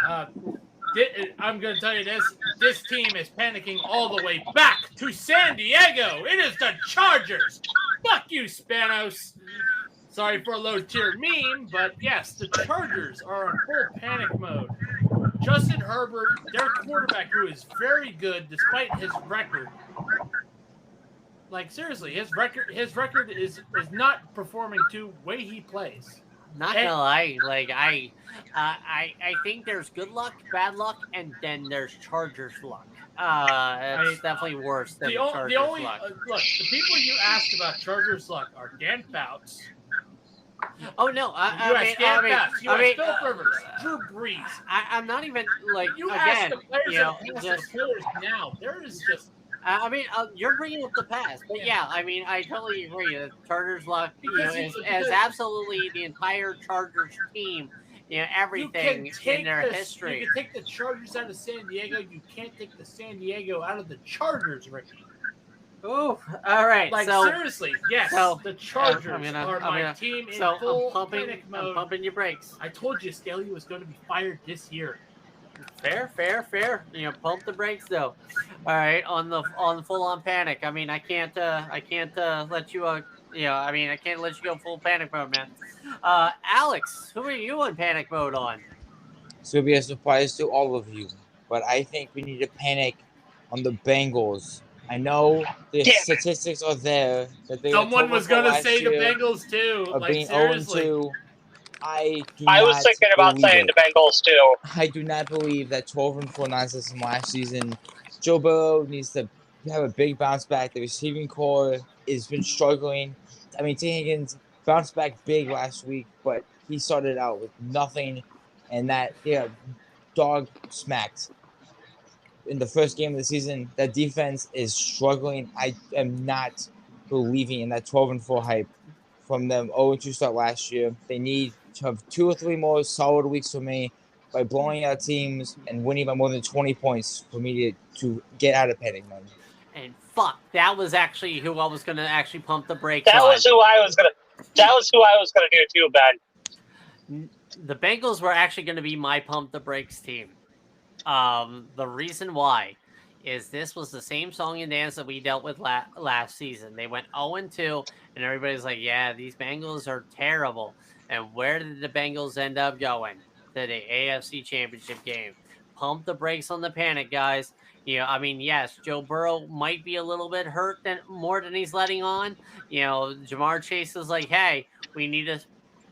S2: I'm going to tell you this. This team is panicking all the way back to San Diego. It is the Chargers. Fuck you, Spanos. Sorry for a low-tier meme, but yes, the Chargers are in full panic mode. Justin Herbert, their quarterback, who is very good despite his record. Like, seriously, his record is not performing to way he plays.
S1: Not gonna lie, like I think there's good luck, bad luck, and then there's Chargers luck. It's definitely worse than Chargers luck.
S2: Look, the people you asked about Chargers luck are Dan Fouts.
S1: Oh no,
S2: I mean, Phil Rivers, Drew Brees.
S1: I'm not even like
S2: you
S1: again.
S2: Ask the players
S1: just
S2: the players now. There is just.
S1: I mean, you're bringing up the past, but yeah, I mean, I totally agree. The Chargers luck, is absolutely the entire Chargers team. Everything in their history.
S2: You can take the Chargers out of San Diego. You can't take the San Diego out of the Chargers, Ricky.
S1: Oh, all right.
S2: Like seriously, yes. So, the Chargers are my team in full panic mode.
S1: I'm pumping your brakes.
S2: I told you Staley was going to be fired this year.
S1: Fair. Pump the brakes though. All right, on the full on panic. I mean, I can't let you I can't let you go full panic mode, man. Alex, who are you in panic mode on?
S6: This will be a surprise to all of you, but I think we need to panic on the Bengals. I know the statistics are there that they.
S2: Someone was gonna say the Bengals too.
S6: Like being
S2: seriously.
S6: 0-2. I
S3: was thinking about saying the Bengals too.
S6: I do not believe that 12-4 nonsense from last season. Joe Burrow needs to have a big bounce back. The receiving core has been struggling. I mean, T. Higgins bounced back big last week, but he started out with nothing, and that dog smacked in the first game of the season. That defense is struggling. I am not believing in that 12-4 hype from them 0-2 start last year. They need to have 2 or 3 more solid weeks for me by blowing out teams and winning by more than 20 points for me to get out of panic mode.
S1: And fuck, that was actually who I was gonna actually pump the brakes
S3: That
S1: on.
S3: was who I was gonna do too, Ben.
S1: The Bengals were actually gonna be my pump the brakes team. The reason why is this was the same song and dance that we dealt with last season. They went 0-2, and everybody's like, yeah, these Bengals are terrible. And where did the Bengals end up going? To the AFC Championship game. Pump the brakes on the panic, guys. Yes, Joe Burrow might be a little bit hurt more than he's letting on. Jamar Chase is like, hey, we need to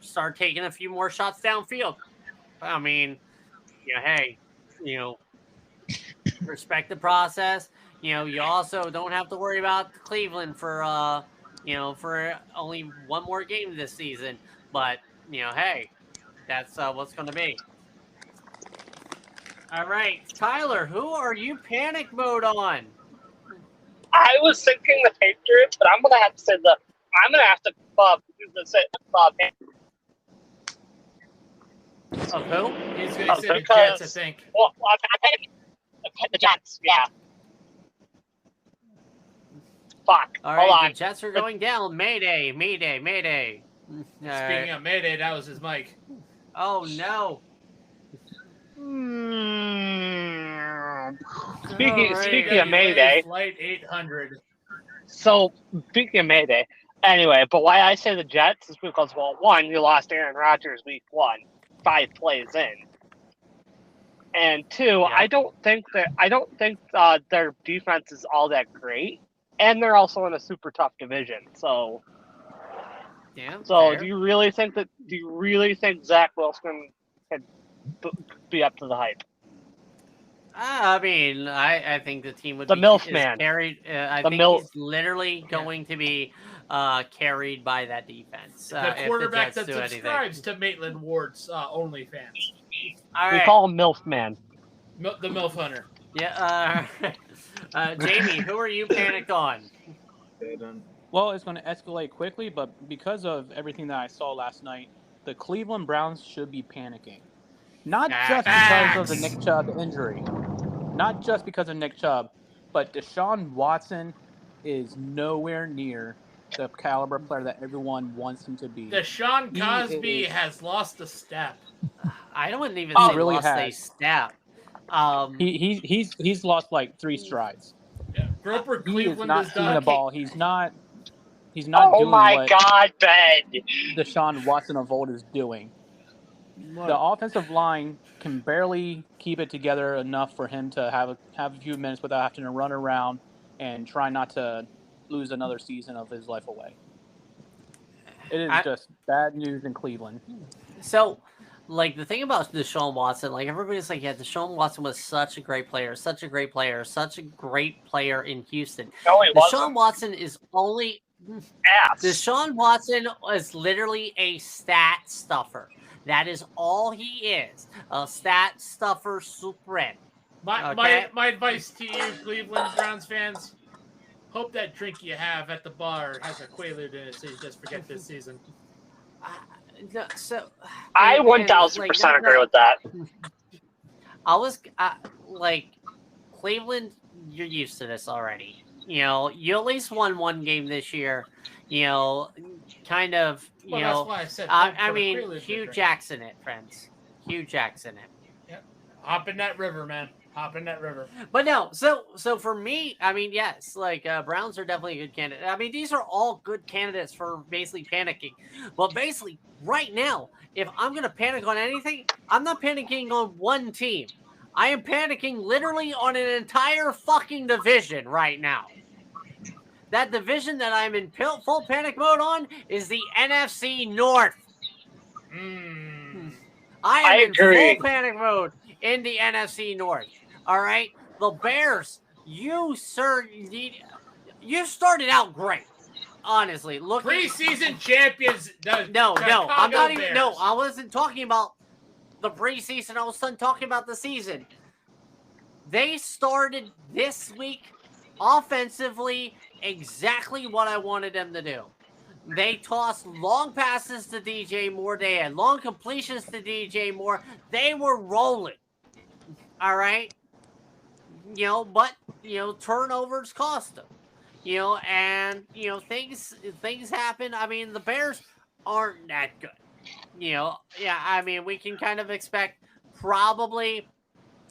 S1: start taking a few more shots downfield. I mean, hey, respect the process. You also don't have to worry about Cleveland for only one more game this season. But, hey, that's what's going to be. All right, Tyler, who are you panic mode on?
S3: I was thinking the Patriots, but I'm gonna have to say
S1: Of who?
S2: He's going to say the Jets, I think.
S3: Well, the Jets, yeah. Fuck.
S1: All right,
S3: hold on.
S1: The Jets are going down. Mayday.
S2: Speaking of Mayday, that was his mic.
S1: Oh, no.
S3: Speaking of Mayday.
S2: Flight 800.
S3: So, speaking of Mayday. Anyway, but why I say the Jets is because, well, one, you lost Aaron Rodgers week 1, 5 plays in. And 2, I don't think their defense is all that great. And they're also in a super tough division. So,
S1: fair.
S3: do you really think Zach Wilson can be up to the hype?
S1: I mean, I think the team would
S3: the
S1: be
S3: MILF man.
S1: Carried. I think he's literally going to be carried by that defense.
S2: The quarterback that subscribes to Maitland Ward's OnlyFans.
S1: All right.
S3: We call him MILF Man.
S2: The MILF Hunter.
S1: Yeah. Jamie, who are you panicked on?
S4: Well, it's going to escalate quickly, but because of everything that I saw last night, the Cleveland Browns should be panicking. Not just because of the Nick Chubb injury. Not just because of Nick Chubb, but Deshaun Watson is nowhere near the caliber player that everyone wants him to be.
S2: Deshaun Cosby has lost a step.
S1: I don't even say
S4: really
S1: lost a step.
S4: He's lost like 3 strides.
S2: Yeah. Groper Cleveland
S4: is not
S2: is
S4: seeing
S2: done.
S4: the ball. He's not doing
S3: God, Ben!
S4: Deshaun Watson of old is doing.
S2: What?
S4: The offensive line can barely keep it together enough for him to have a few minutes without having to run around and try not to lose another season of his life away. It is just bad news in Cleveland.
S1: So, like, the thing about Deshaun Watson, like, everybody's like, yeah, Deshaun Watson was such a great player in Houston.
S3: No, he
S1: Deshaun
S3: wasn't.
S1: Watson is only...
S3: Ass.
S1: Deshaun Watson is literally a stat stuffer. That is all he is. A stat stuffer supreme.
S2: My advice to you, Cleveland Browns fans, hope that drink you have at the bar has a Quaalude in it so you just forget this season.
S3: I 1000% agree with that.
S1: I was Cleveland, you're used to this already. You know, you at least won one game this year. You know, kind of. You know,
S2: that's why I said.
S1: I mean, Hugh Jackson, it friends. Hugh Jackson, it.
S2: Yep. Hop in that river, man. Hop in that river.
S1: But no, so for me, I mean, yes, like Browns are definitely a good candidate. I mean, these are all good candidates for basically panicking. But basically, right now, if I'm gonna panic on anything, I'm not panicking on one team. I am panicking literally on an entire fucking division right now. That division that I'm in full panic mode on is the NFC North. I am in full panic mode in the NFC North. All right, the Bears. You started out great. Honestly, look.
S2: Preseason champions.
S1: No, I'm not even. Bears. No, I wasn't talking about the preseason. I was talking about the season. They started this week offensively exactly what I wanted them to do. They tossed long passes to DJ Moore. They had long completions to DJ Moore. They were rolling. All right. You know, but, you know, turnovers cost them. You know, and, you know, things happen. I mean, the Bears aren't that good. You know, yeah, I mean, we can kind of expect probably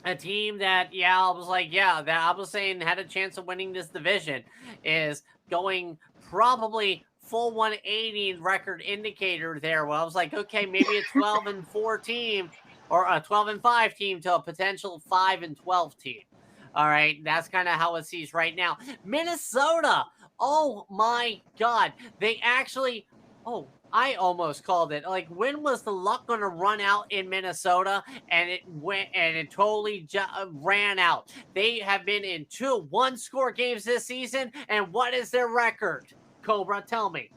S1: a team that, I was saying had a chance of winning this division is going probably full 180 record indicator there. Well, I was like, okay, maybe a 12-4 team or a 12-5 team to a potential 5-12 team. All right, that's kind of how it sees right now. Minnesota, oh my God, they actually, I almost called it. Like, when was the luck going to run out in Minnesota? And it went, and it totally ran out. They have been in 2 one-score games this season, and what is their record? Cobra, tell me.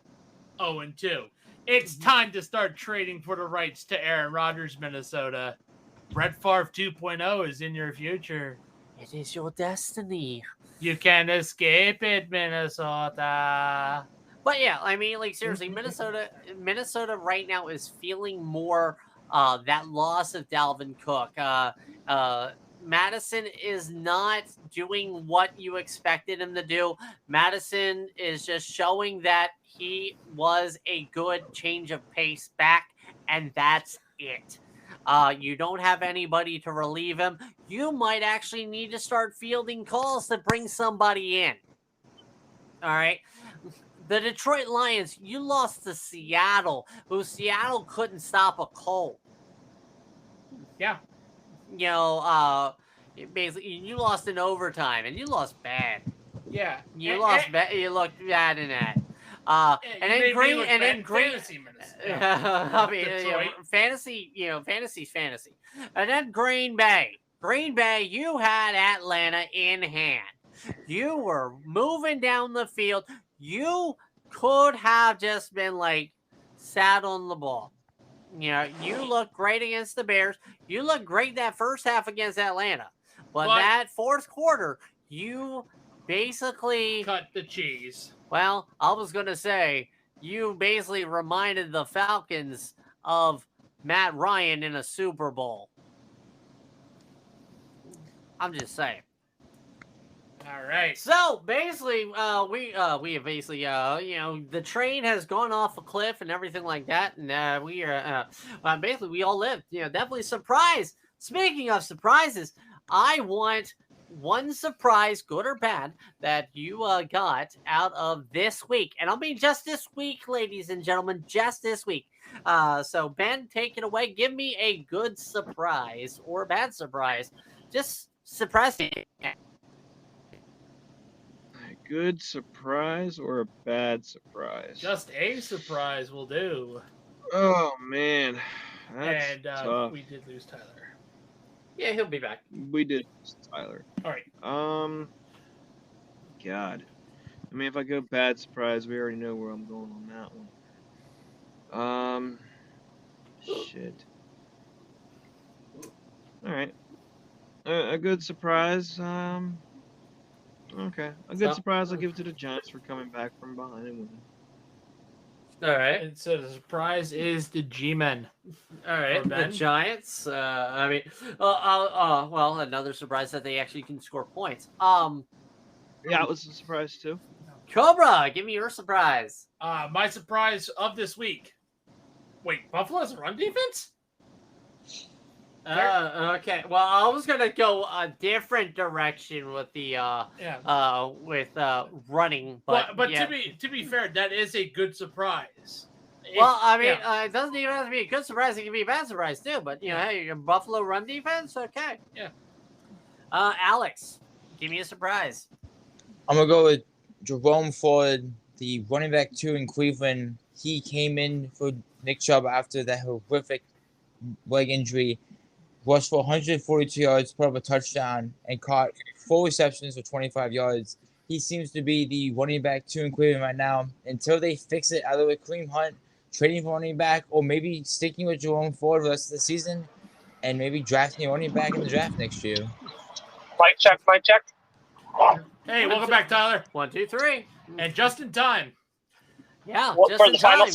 S2: 0-2. It's time to start trading for the rights to Aaron Rodgers, Minnesota. Brett Favre 2.0 is in your future.
S1: It is your destiny.
S2: You can't escape it, Minnesota.
S1: But yeah, I mean, like, seriously, Minnesota right now is feeling more that loss of Dalvin Cook. Madison is not doing what you expected him to do. Madison is just showing that he was a good change of pace back, and that's it. You don't have anybody to relieve him. You might actually need to start fielding calls to bring somebody in. All right. The Detroit Lions, you lost to Seattle, who Seattle couldn't stop a cold.
S2: Yeah.
S1: You know, basically, you lost in overtime, and you lost bad.
S2: Yeah.
S1: You lost bad. You looked bad in that. And then Green.
S2: Fantasy
S1: I mean, fantasy's fantasy. And then Green Bay. Green Bay, you had Atlanta in hand. You were moving down the field. You could have just been like sat on the ball. You know, you look great against the Bears. You look great that first half against Atlanta. But that fourth quarter, you basically
S2: cut the cheese.
S1: Well, I was going to say, you basically reminded the Falcons of Matt Ryan in a Super Bowl. I'm just saying.
S2: All right.
S1: So basically, we have basically, the train has gone off a cliff and everything like that, and we are basically we all lived. Definitely surprised. Speaking of surprises, I want one surprise, good or bad, that you got out of this week, and I mean just this week, ladies and gentlemen, just this week. So Ben, take it away. Give me a good surprise or a bad surprise. Just surprise me.
S5: Good surprise or a bad surprise?
S2: Just a surprise will do.
S5: Oh man, that's tough.
S2: We did lose Tyler.
S1: Yeah, he'll be back.
S5: We did lose Tyler.
S2: All right.
S5: God. I mean, if I go bad surprise, we already know where I'm going on that one. Shit. All right. A good surprise. Okay. A good surprise. I'll give it to the Giants for coming back from behind and winning.
S1: All right.
S2: And so the surprise is the G-Men.
S1: All right. The Giants. Well, another surprise that they actually can score points.
S5: Yeah, it was a surprise too.
S1: Cobra, give me your surprise.
S2: My surprise of this week. Wait, Buffalo has a run defense?
S1: Okay. Well, I was gonna go a different direction with the running, but yeah.
S2: to be fair, that is a good surprise.
S1: Well, I mean, it doesn't even have to be a good surprise; it can be a bad surprise too. But hey, your Buffalo run defense, okay.
S2: Yeah.
S1: Alex, give me a surprise.
S6: I'm gonna go with Jerome Ford, the running back 2 in Cleveland. He came in for Nick Chubb after that horrific leg injury. Rushed for 142 yards, put up a touchdown, and caught 4 receptions for 25 yards. He seems to be the running back 2 in Cleveland right now. Until they fix it, either with Kareem Hunt trading for running back, or maybe sticking with Jerome Ford for the rest of the season, and maybe drafting a running back in the draft next year.
S3: Mic check.
S2: Hey, welcome back, Tyler.
S1: 1, 2, 3,
S2: and just in time.
S1: Yeah,
S3: just in time.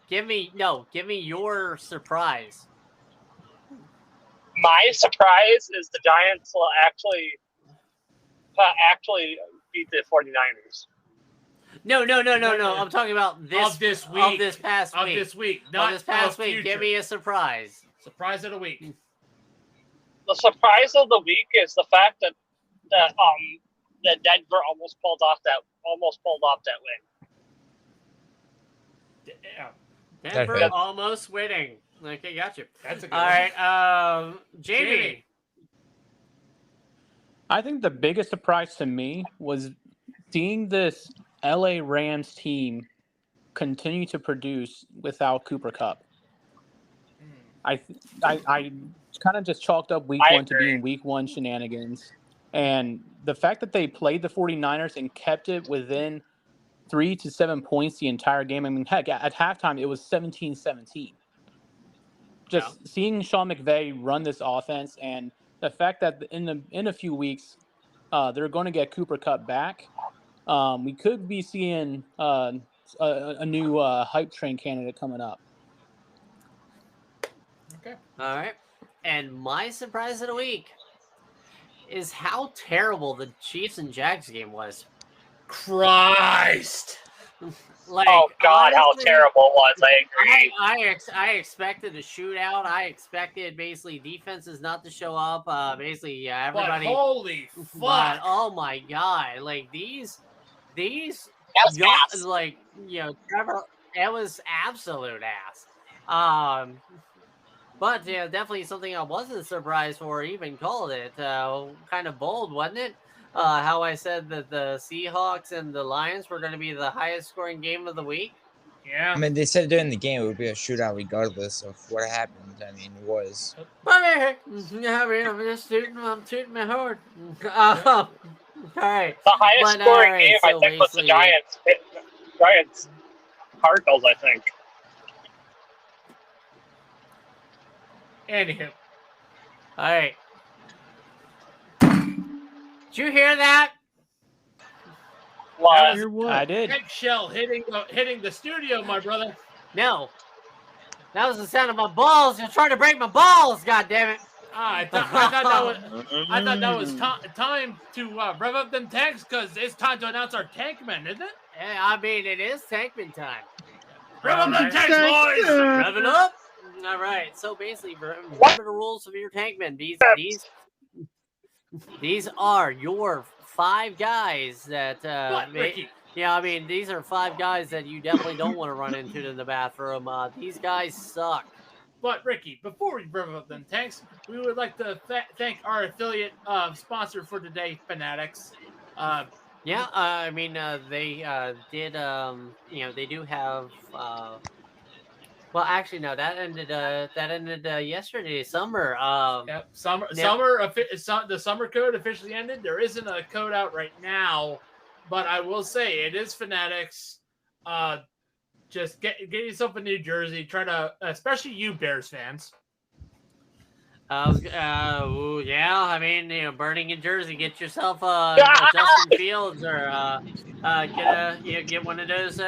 S1: Give me your surprise.
S3: My surprise is the Giants will actually beat the 49ers.
S1: No. I'm talking about this
S2: week.
S1: Of this past week.
S2: Of this week.
S1: Not this past week. Future. Give me a surprise.
S2: Surprise of the week.
S3: The surprise of the week is the fact that Denver almost pulled off that win.
S2: Yeah.
S1: Denver almost winning. Okay, got you.
S2: That's a good
S1: one. All right, Jamie.
S4: I think the biggest surprise to me was seeing this LA Rams team continue to produce without Cooper Kupp. I kind of just chalked up week one to being week one shenanigans. And the fact that they played the 49ers and kept it within 3 to 7 points the entire game. I mean, heck, at halftime, it was 17-17. Just seeing Sean McVay run this offense, and the fact that in a few weeks they're going to get Cooper Kupp back, we could be seeing a new hype train candidate coming up.
S2: Okay.
S1: All right. And my surprise of the week is how terrible the Chiefs and Jags game was.
S2: Christ.
S3: Oh God, honestly, how terrible it was! I agree.
S1: I expected a shootout. I expected basically defenses not to show up. Basically, everybody.
S2: But holy fuck!
S1: But, oh my God! Like these, like Trevor. It was absolute ass. But definitely something I wasn't surprised for. Even called it kind of bold, wasn't it? How I said that the Seahawks and the Lions were going to be the highest scoring game of the week.
S2: Yeah.
S6: I mean, they said during the game it would be a shootout regardless of what happened. I mean, it was.
S1: I'm just tooting my horn. All right.
S3: The highest scoring game, I think, was the Giants. Giants, Cardinals, I think.
S2: Anywho.
S1: All right. Did you hear that?
S3: What?
S5: Hear what?
S4: I did.
S2: Eggshell hitting the studio, my brother.
S1: No. That was the sound of my balls. You're trying to break my balls, goddammit.
S2: I thought that was time to rev up them tanks because it's time to announce our tankman, isn't it?
S1: Yeah, I mean, it is tankman time.
S2: Rev up them tanks, boys!
S1: Rev it up. All right. So basically, remember the rules of your tankman. These are your 5 guys that
S2: Ricky?
S1: yeah, I mean, these are 5 guys that you definitely don't want to run into in the bathroom. These guys suck.
S2: But Ricky, before we rev up them tanks, we would like to thank our affiliate sponsor for today, Fanatics.
S1: Yeah, I mean, they did. They do have. Well, actually, no. That ended yesterday. Summer.
S2: Yep. The summer code officially ended. There isn't a code out right now, but I will say it is Fanatics. Just get yourself a new jersey. Try to, especially you Bears fans.
S1: Yeah. I mean, burning in Jersey. Get yourself a Justin Fields or get one of those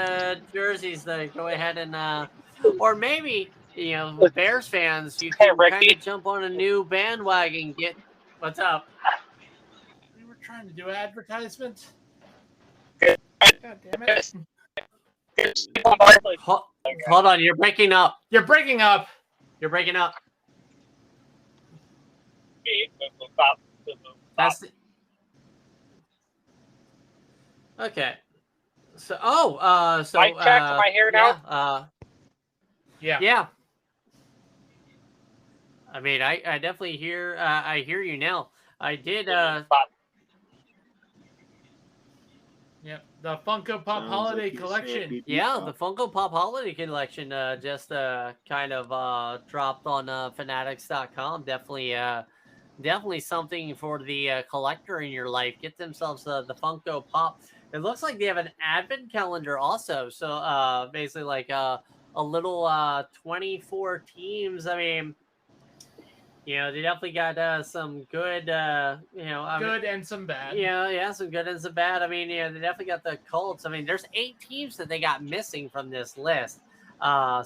S1: jerseys that go ahead and or maybe Bears fans, you can kind of jump on a new bandwagon. What's up?
S2: We were trying to do advertisement. God damn it!
S1: Hold on, you're breaking up.
S2: You're breaking up.
S1: You're breaking up. Okay. So,
S3: Mic check. Am I here now?
S2: Yeah.
S1: I mean, I definitely hear. I hear you now. I did.
S2: Yep. The Funko Pop Holiday Collection.
S1: Yeah, the Funko Pop Holiday Collection just kind of dropped on Fanatics.com. Definitely something for the collector in your life. Get themselves the Funko Pop. It looks like they have an advent calendar also. So basically like a little 24 teams. I mean, they definitely got some good,
S2: good and some bad.
S1: Yeah, some good and some bad. I mean, they definitely got the Colts. I mean, there's 8 teams that they got missing from this list. I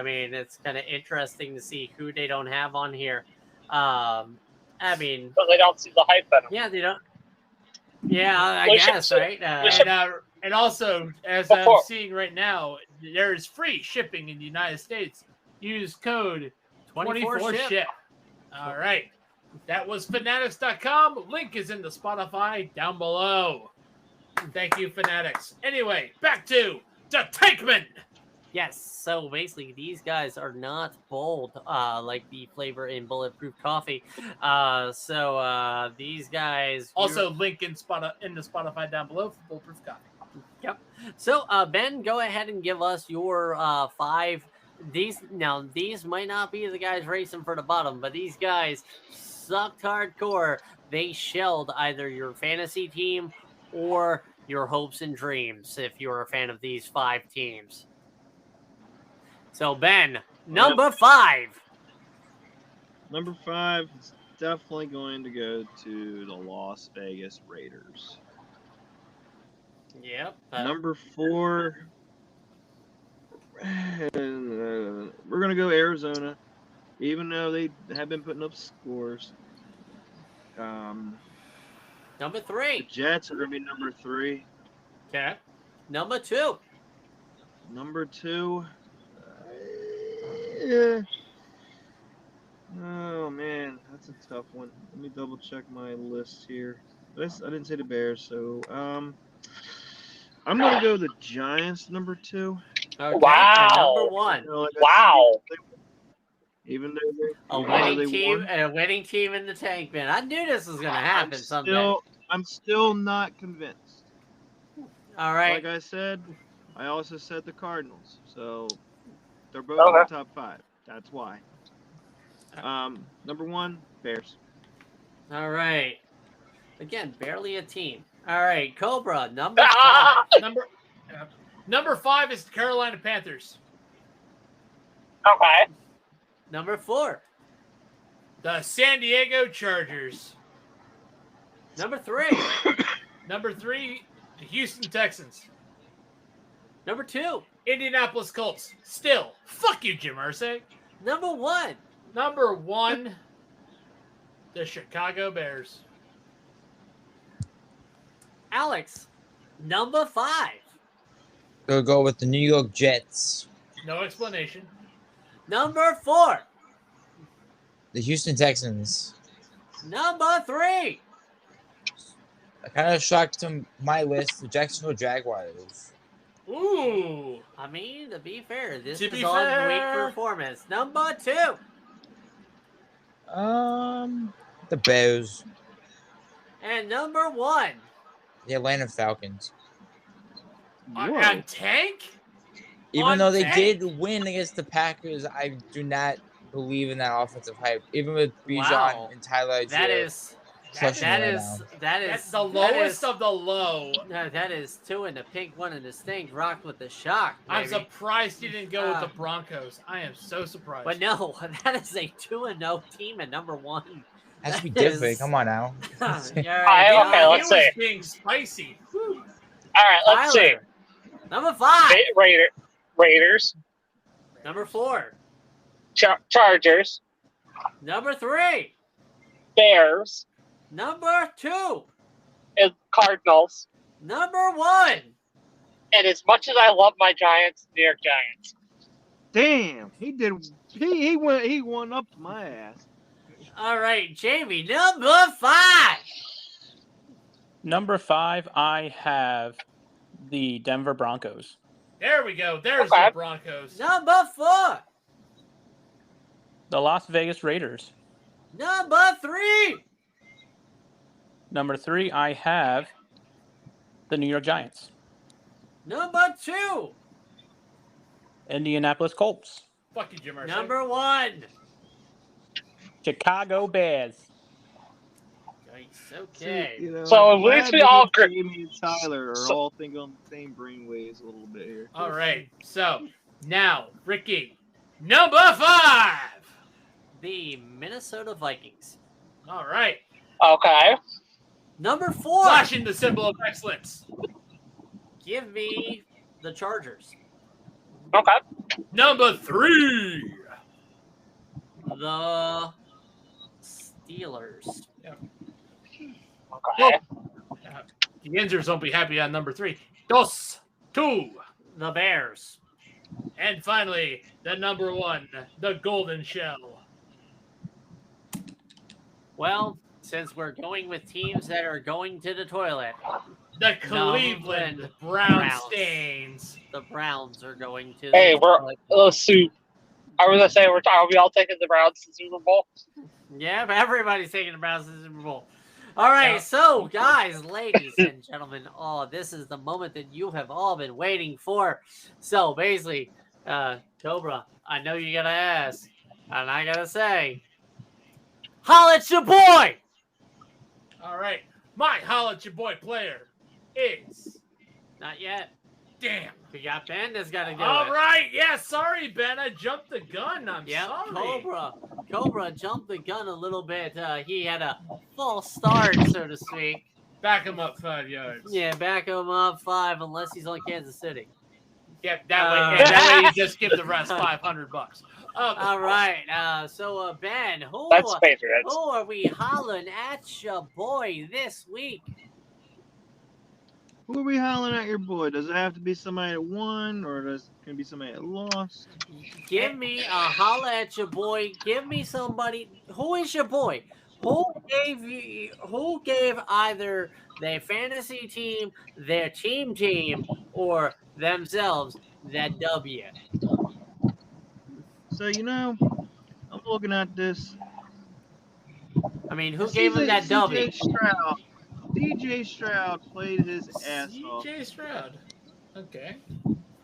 S1: mean, it's kind of interesting to see who they don't have on here. I mean,
S3: but they don't see the hype in them.
S1: Yeah, they don't. Yeah, I guess, right?
S2: And also, as I'm seeing right now, there's free shipping in the United States. Use code 24 ship. All right. That was Fanatics.com. Link is in the Spotify down below. Thank you, Fanatics. Anyway, back to the Tankman.
S1: Yes. So basically, these guys are not bold like the flavor in Bulletproof Coffee. These guys
S2: also link in the Spotify down below for Bulletproof Coffee.
S1: Yep. So Ben, go ahead and give us your 5. These might not be the guys racing for the bottom, but these guys sucked hardcore. They shelled either your fantasy team or your hopes and dreams if you're a fan of these 5 teams. So Ben, number 5.
S5: Number 5 is definitely going to go to the Las Vegas Raiders.
S1: Yep.
S5: Number 4. We're going to go Arizona, even though they have been putting up scores.
S1: Number 3.
S5: The Jets are going to be number 3.
S1: Okay. Number 2.
S5: Number 2. Yeah. Oh, man. That's a tough one. Let me double check my list here. I didn't say the Bears, so I'm going to go the Giants, number 2.
S1: Okay.
S3: Wow.
S1: Number 1.
S3: Wow.
S5: Even though
S1: a winning team in the tank, man. I knew this was going to happen someday.
S5: I'm still not convinced.
S1: All right.
S5: Like I said, I also said the Cardinals, so they're both in the top 5. That's why. Number 1, Bears.
S1: All right. Again, barely a team. All right, Cobra, number 5.
S2: Number 5 is the Carolina Panthers.
S3: Okay.
S1: Number 4.
S2: The San Diego Chargers.
S1: Number 3.
S2: Number 3, the Houston Texans.
S1: Number 2.
S2: Indianapolis Colts. Still, fuck you, Jim Irsay.
S1: Number 1.
S2: Number 1, the Chicago Bears.
S1: Alex, number 5.
S6: We'll go with the New York Jets.
S2: No explanation.
S1: Number 4.
S6: The Houston Texans.
S1: Number 3.
S6: I kind of shocked to my list, the Jacksonville Jaguars.
S2: Ooh.
S1: I mean, to be fair, this
S2: To
S1: is
S2: be
S1: all
S2: fair.
S1: great performance. Number 2.
S6: The Bears.
S1: And number 1.
S6: The Atlanta Falcons.
S2: On Tank?
S6: Even
S2: On
S6: though they
S2: Tank?
S6: did win against the Packers, I do not believe in that offensive hype. Even with Bijan
S1: Wow.
S6: and Tyler
S1: That
S6: Algier
S1: is
S6: crushing
S1: that
S6: it right
S1: is
S6: now.
S2: That's the lowest of the low.
S1: No, that is 2 in the pink, 1 in the stink. Rocked with the shock.
S2: I'm
S1: Baby.
S2: surprised you didn't go with the Broncos. I am so surprised.
S1: But no, that is a 2-0 team at number 1.
S6: Has to be
S1: That is-
S6: different. Come on now.
S1: Yeah,
S3: Okay,
S2: He
S3: let's
S2: was
S3: see.
S2: being spicy. Whew.
S3: All right, let's see.
S1: Tyler, number 5.
S3: Raiders,
S1: Number 4.
S3: Chargers,
S1: Number 3.
S3: Bears,
S1: Number 2.
S3: and Cardinals.
S1: Number 1.
S3: And as much as I love my Giants, New York Giants.
S5: Damn, he did. He went up to my ass.
S1: All right, Jamie, number 5.
S4: Number 5, I have the Denver Broncos.
S2: There we go. There's
S3: Okay.
S2: the Broncos.
S1: Number 4.
S4: The Las Vegas Raiders.
S1: Number 3.
S4: Number 3, I have the New York Giants.
S1: Number 2.
S4: Indianapolis Colts.
S2: Fuck you, Jim Irsay.
S1: Number 1.
S4: Chicago Bears.
S1: Yikes, okay.
S5: You know,
S3: So,
S5: I'm
S3: at least
S5: glad
S3: we
S5: that
S3: all agree-
S5: Jamie and Tyler are
S3: So-
S5: all thinking on the same brainwaves a little bit here.
S2: All right. So now, Ricky, number 5.
S1: The Minnesota Vikings.
S2: All right.
S3: Okay.
S1: Number 4.
S2: Flashing the symbol of excellence.
S1: Give me the Chargers.
S3: Okay.
S2: Number 3.
S1: The Steelers.
S3: Okay.
S2: The Yinzers won't be happy on number 3. 2.
S1: The Bears.
S2: And finally, the number 1, the Golden Shell.
S1: Well, since we're going with teams that are going to the toilet,
S2: The Cleveland Brown Stains.
S1: the Browns are going to
S3: Hey,
S1: the
S3: we're
S1: toilet.
S3: let's see. I was gonna say are we all taking the Browns to Super Bowl?
S1: Yeah, but everybody's taking the Browns to the Super Bowl. All right,
S2: Yeah.
S1: so guys, ladies and gentlemen, this is the moment that you have all been waiting for. So basically, Cobra, I know you gotta ask, and I gotta say, holla at your boy!
S2: All right. My holla at your boy player is.
S1: Not yet.
S2: Damn.
S1: We got Ben that's gotta do
S2: All
S1: it.
S2: right. Yeah, sorry, Ben. I jumped the gun. I'm
S1: Yep,
S2: sorry.
S1: Cobra jumped the gun a little bit. He had a false start, so to speak.
S2: Back him up 5 yards.
S1: Yeah, back him up 5 unless he's on Kansas City.
S2: Yep, that way you just give the rest $500.
S1: All right, so Ben,
S3: That's Patriots.
S1: who are we hollering at your boy this week?
S5: Who are we hollering at your boy? Does it have to be somebody that won, or does it can be somebody that lost?
S1: Give me a holla at your boy. Give me somebody. Who is your boy? Who gave either their fantasy team, their team, or themselves that W?
S5: So I'm looking at this.
S1: I mean, who gave him that W?
S5: DJ Stroud played his ass off,
S2: CJ Stroud. Okay.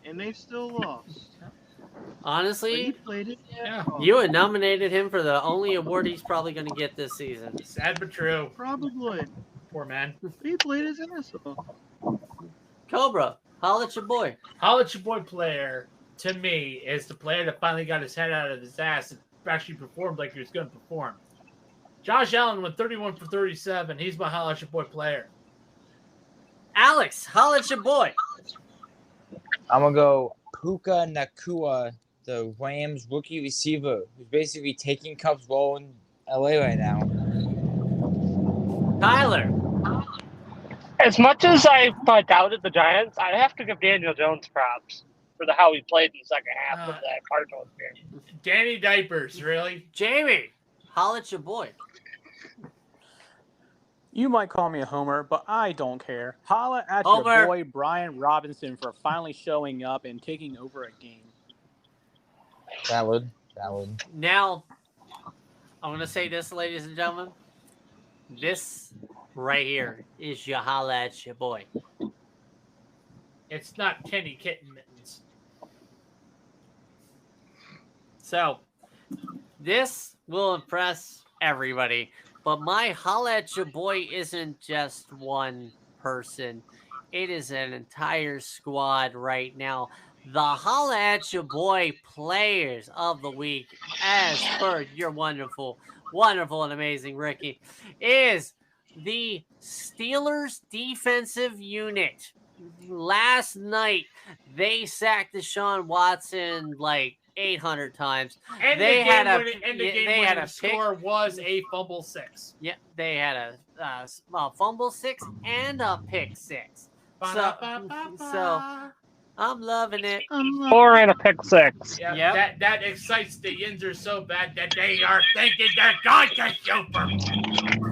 S5: and they still lost. But he
S1: Honestly,
S5: played his
S2: Yeah.
S5: ass off.
S1: you had nominated him for the only award he's probably going to get this season.
S2: Sad but true.
S5: Probably.
S2: Poor man.
S5: He played his ass off.
S1: Cobra, Holla at your boy.
S2: Holla at your boy player, to me, is the player that finally got his head out of his ass and actually performed like he was going to perform. Josh Allen went 31 for 37. He's my holla at your boy player.
S1: Alex, holla at your boy.
S6: I'm going to go Puka Nakua, the Rams rookie receiver, who's basically taking Cub's role in LA right now.
S1: Tyler.
S3: As much as I doubted the Giants, I have to give Daniel Jones props for how he played in the second half of that Cardinals game.
S2: Danny Diapers, really?
S1: Jamie, holla at your boy.
S4: You might call me a homer, but I don't care. Holla at
S1: Homer.
S4: your boy Brian Robinson for finally showing up and taking over a game.
S6: Valid.
S1: Now, I'm going to say this, ladies and gentlemen. This right here is your holla at your boy.
S2: It's not Kenny Kitten Mittens.
S1: So, this will impress everybody. But my holla at your boy isn't just one person. It is an entire squad right now. The holla at your boy players of the week, as per your wonderful and amazing Ricky, is the Steelers defensive unit. Last night, they sacked Deshaun Watson like 800 times.
S2: And
S1: they
S2: the
S1: had a
S2: score was a fumble 6.
S1: Yeah, they had a fumble 6 and a pick 6. So I'm loving it.
S3: 4 and a pick 6.
S2: Yeah,
S1: yep.
S2: that excites the Yinzers so bad that they are thinking they're going to Super.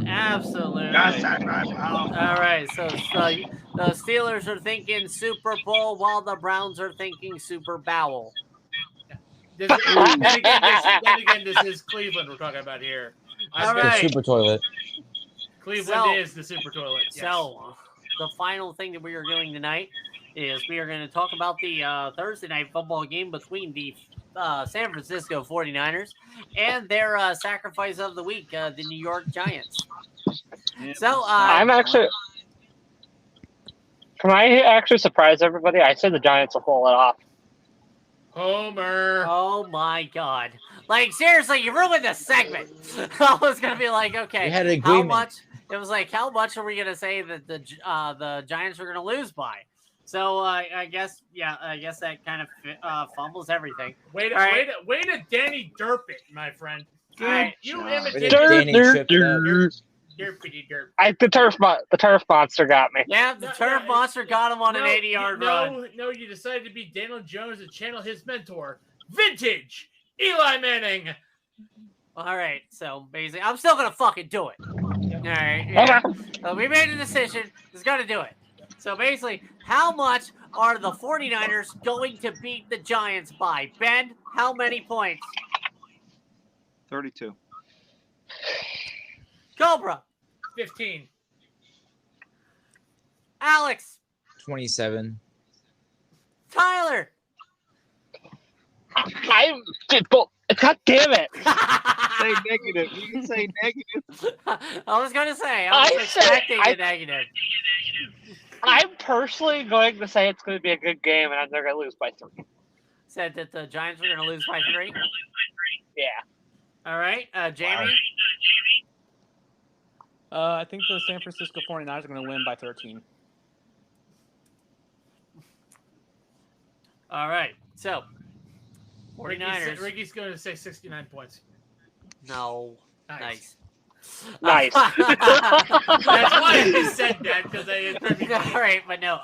S1: Absolutely.
S5: That's right.
S1: All right, so the Steelers are thinking Super Bowl while the Browns are thinking Super Bowel.
S2: Then again, this is Cleveland we're talking about here.
S1: All right.
S6: The super toilet.
S2: Cleveland is the super toilet. Yes.
S1: So, the final thing that we are doing tonight is we are going to talk about the Thursday night football game between the San Francisco 49ers and their sacrifice of the week, the New York Giants. So,
S3: can I actually surprise everybody? I said the Giants will pull it off.
S2: Homer.
S1: Oh my God! Like seriously, you ruined the segment. I was gonna be like, okay,
S6: We had an
S1: how
S6: agreement.
S1: much? It was like, how much are we gonna say that the Giants are gonna lose by? So I guess that kind of fumbles everything.
S2: Way to Danny Derp it, my friend.
S1: All right,
S2: You imitated
S3: The turf monster got me.
S1: Yeah, the turf monster got him on an 80-yard run.
S2: No, you decided to be Daniel Jones and channel his mentor, vintage Eli Manning.
S1: All right, so basically, I'm still gonna fucking do it. All right, yeah. So we made a decision. Just gotta do it. So basically, how much are the 49ers going to beat the Giants by? Ben, how many points?
S5: 32.
S1: Cobra.
S2: 15.
S1: Alex.
S6: 27.
S1: Tyler.
S3: God damn it!
S5: Say negative. You can say negative.
S1: I was going to say, I was expecting a negative.
S3: I'm personally going to say it's going to be a good game, and they're going to lose by 3.
S1: Said that the Giants were going to lose by 3?
S3: Yeah.
S1: All right. Jamie?
S4: I think the San Francisco 49ers are going to win by 13.
S1: All right. So, 49ers.
S2: Ricky's going to say 69 points.
S1: No.
S2: Nice.
S3: Nice.
S2: That's why I said that, because
S1: All right, but no.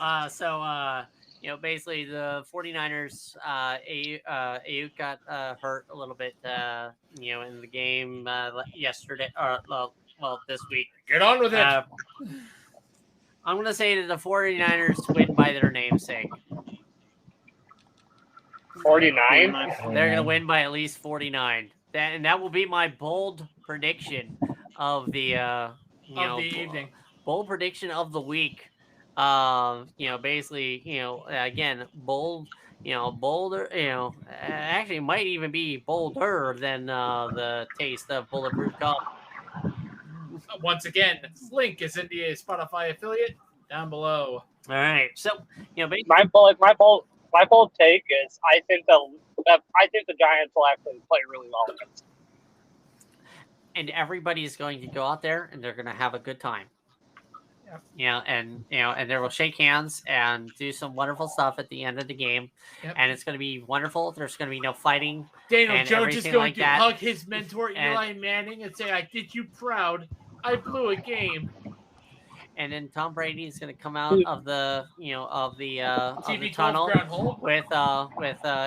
S1: Basically the 49ers, Ayuk got hurt a little bit, in the game yesterday, this week.
S2: Get on with it.
S1: I'm going to say that the 49ers win by their namesake.
S3: 49?
S1: They're going to win by at least 49. That will be my bold prediction of the
S2: evening.
S1: Bold prediction of the week. Again, bold, bolder, actually might even be bolder than the taste of Bulletproof Coffee.
S2: Once again, Link is in the Spotify affiliate. down below.
S1: All right. So,
S3: my bold take is I think the Giants will actually play really well against.
S1: And everybody's going to go out there and they're going to have a good time.
S2: Yep.
S1: And they will shake hands and do some wonderful stuff at the end of the game.
S2: Yep.
S1: And it's going to be wonderful. There's going to be no fighting.
S2: Daniel Jones is going to
S1: hug
S2: his mentor Eli Manning and say, "I did you proud. I blew a game."
S1: And then Tom Brady is going to come out of the tunnel with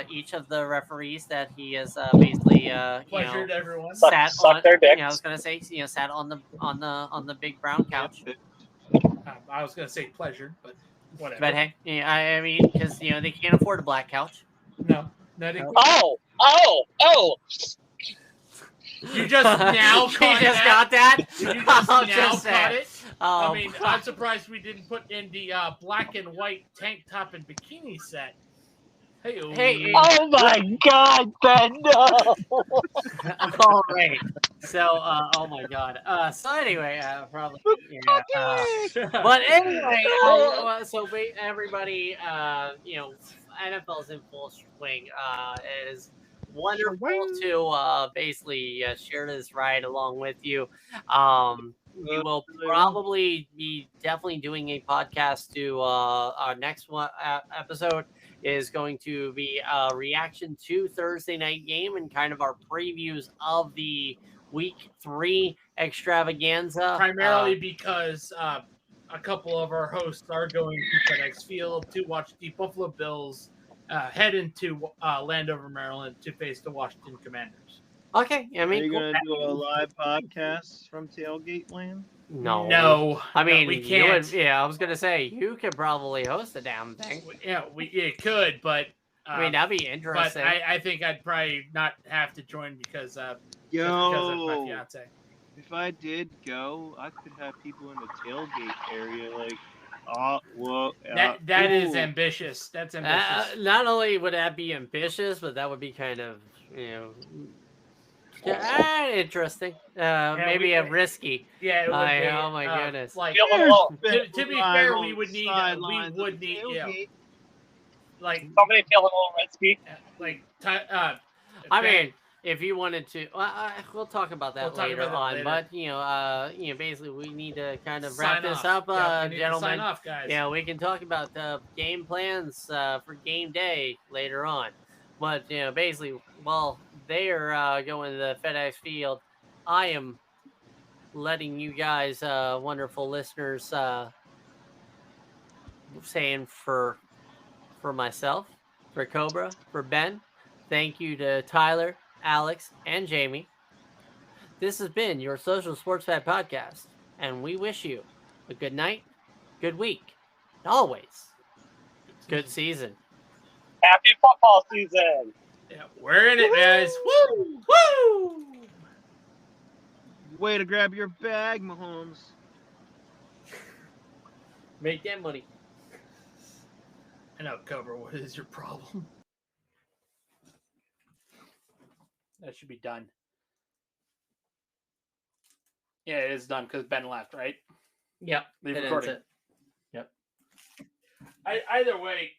S1: each of the referees that he has basically
S2: pleasured everyone.
S1: Sat
S3: suck
S1: on
S3: their dicks.
S1: I was going to say sat on the big brown couch.
S2: I was going to say pleasured, but whatever.
S1: But hey, I mean, because they can't afford a black couch.
S2: No.
S3: Oh!
S2: You just now caught
S1: got that?
S2: You just now caught it?
S1: I
S2: mean, I'm surprised we didn't put in the black and white tank top and bikini set. Hey,
S3: oh my God, Ben! No.
S1: All right. So, oh my God. So anyway, probably. Yeah, but anyway, so everybody, NFL's in full swing. It is wonderful to basically share this ride along with you. We will probably be definitely doing a podcast to our next one episode is going to be a reaction to Thursday night game and kind of our previews of the week 3 extravaganza.
S2: Primarily because a couple of our hosts are going to FedEx Field to watch the Buffalo Bills head into Landover, Maryland to face the Washington Commanders.
S1: Okay, I mean,
S5: are you going to do a live podcast from Tailgate Land?
S1: No. I mean,
S2: we can't.
S1: I was gonna say you could probably host the damn thing.
S2: Yeah, we could, but
S1: I mean that'd be interesting.
S2: But I think I'd probably not have to join because of my fiance.
S5: If I did go, I could have people in the tailgate area,
S2: that is ambitious. That's ambitious.
S1: Not only would that be ambitious, but that would be kind of interesting. Maybe a risky.
S2: Yeah. It would be,
S1: oh my goodness.
S2: To be fair, we would need.
S3: Somebody feel a little risky.
S1: I mean, if you wanted to, we'll talk about that later on. But basically, we need to kind of wrap this up, gentlemen.
S2: Sign off, guys.
S1: Yeah, we can talk about the game plans for game day later on. But basically, while they are going to the FedEx Field, I am letting you guys, wonderful listeners, saying for myself, for Cobra, for Ben, thank you to Tyler, Alex, and Jamie. This has been your Social Sports Pad Podcast, and we wish you a good night, good week, and always good season.
S3: Happy football season!
S2: Yeah, we're in it, guys. Woo! Woo!
S5: Way to grab your bag, Mahomes.
S1: Make that money.
S2: I know, Cobra, what is your problem? That should be done. Yeah, it is done because Ben left, right?
S1: Yep.
S2: Leave recording. Yep. Either way,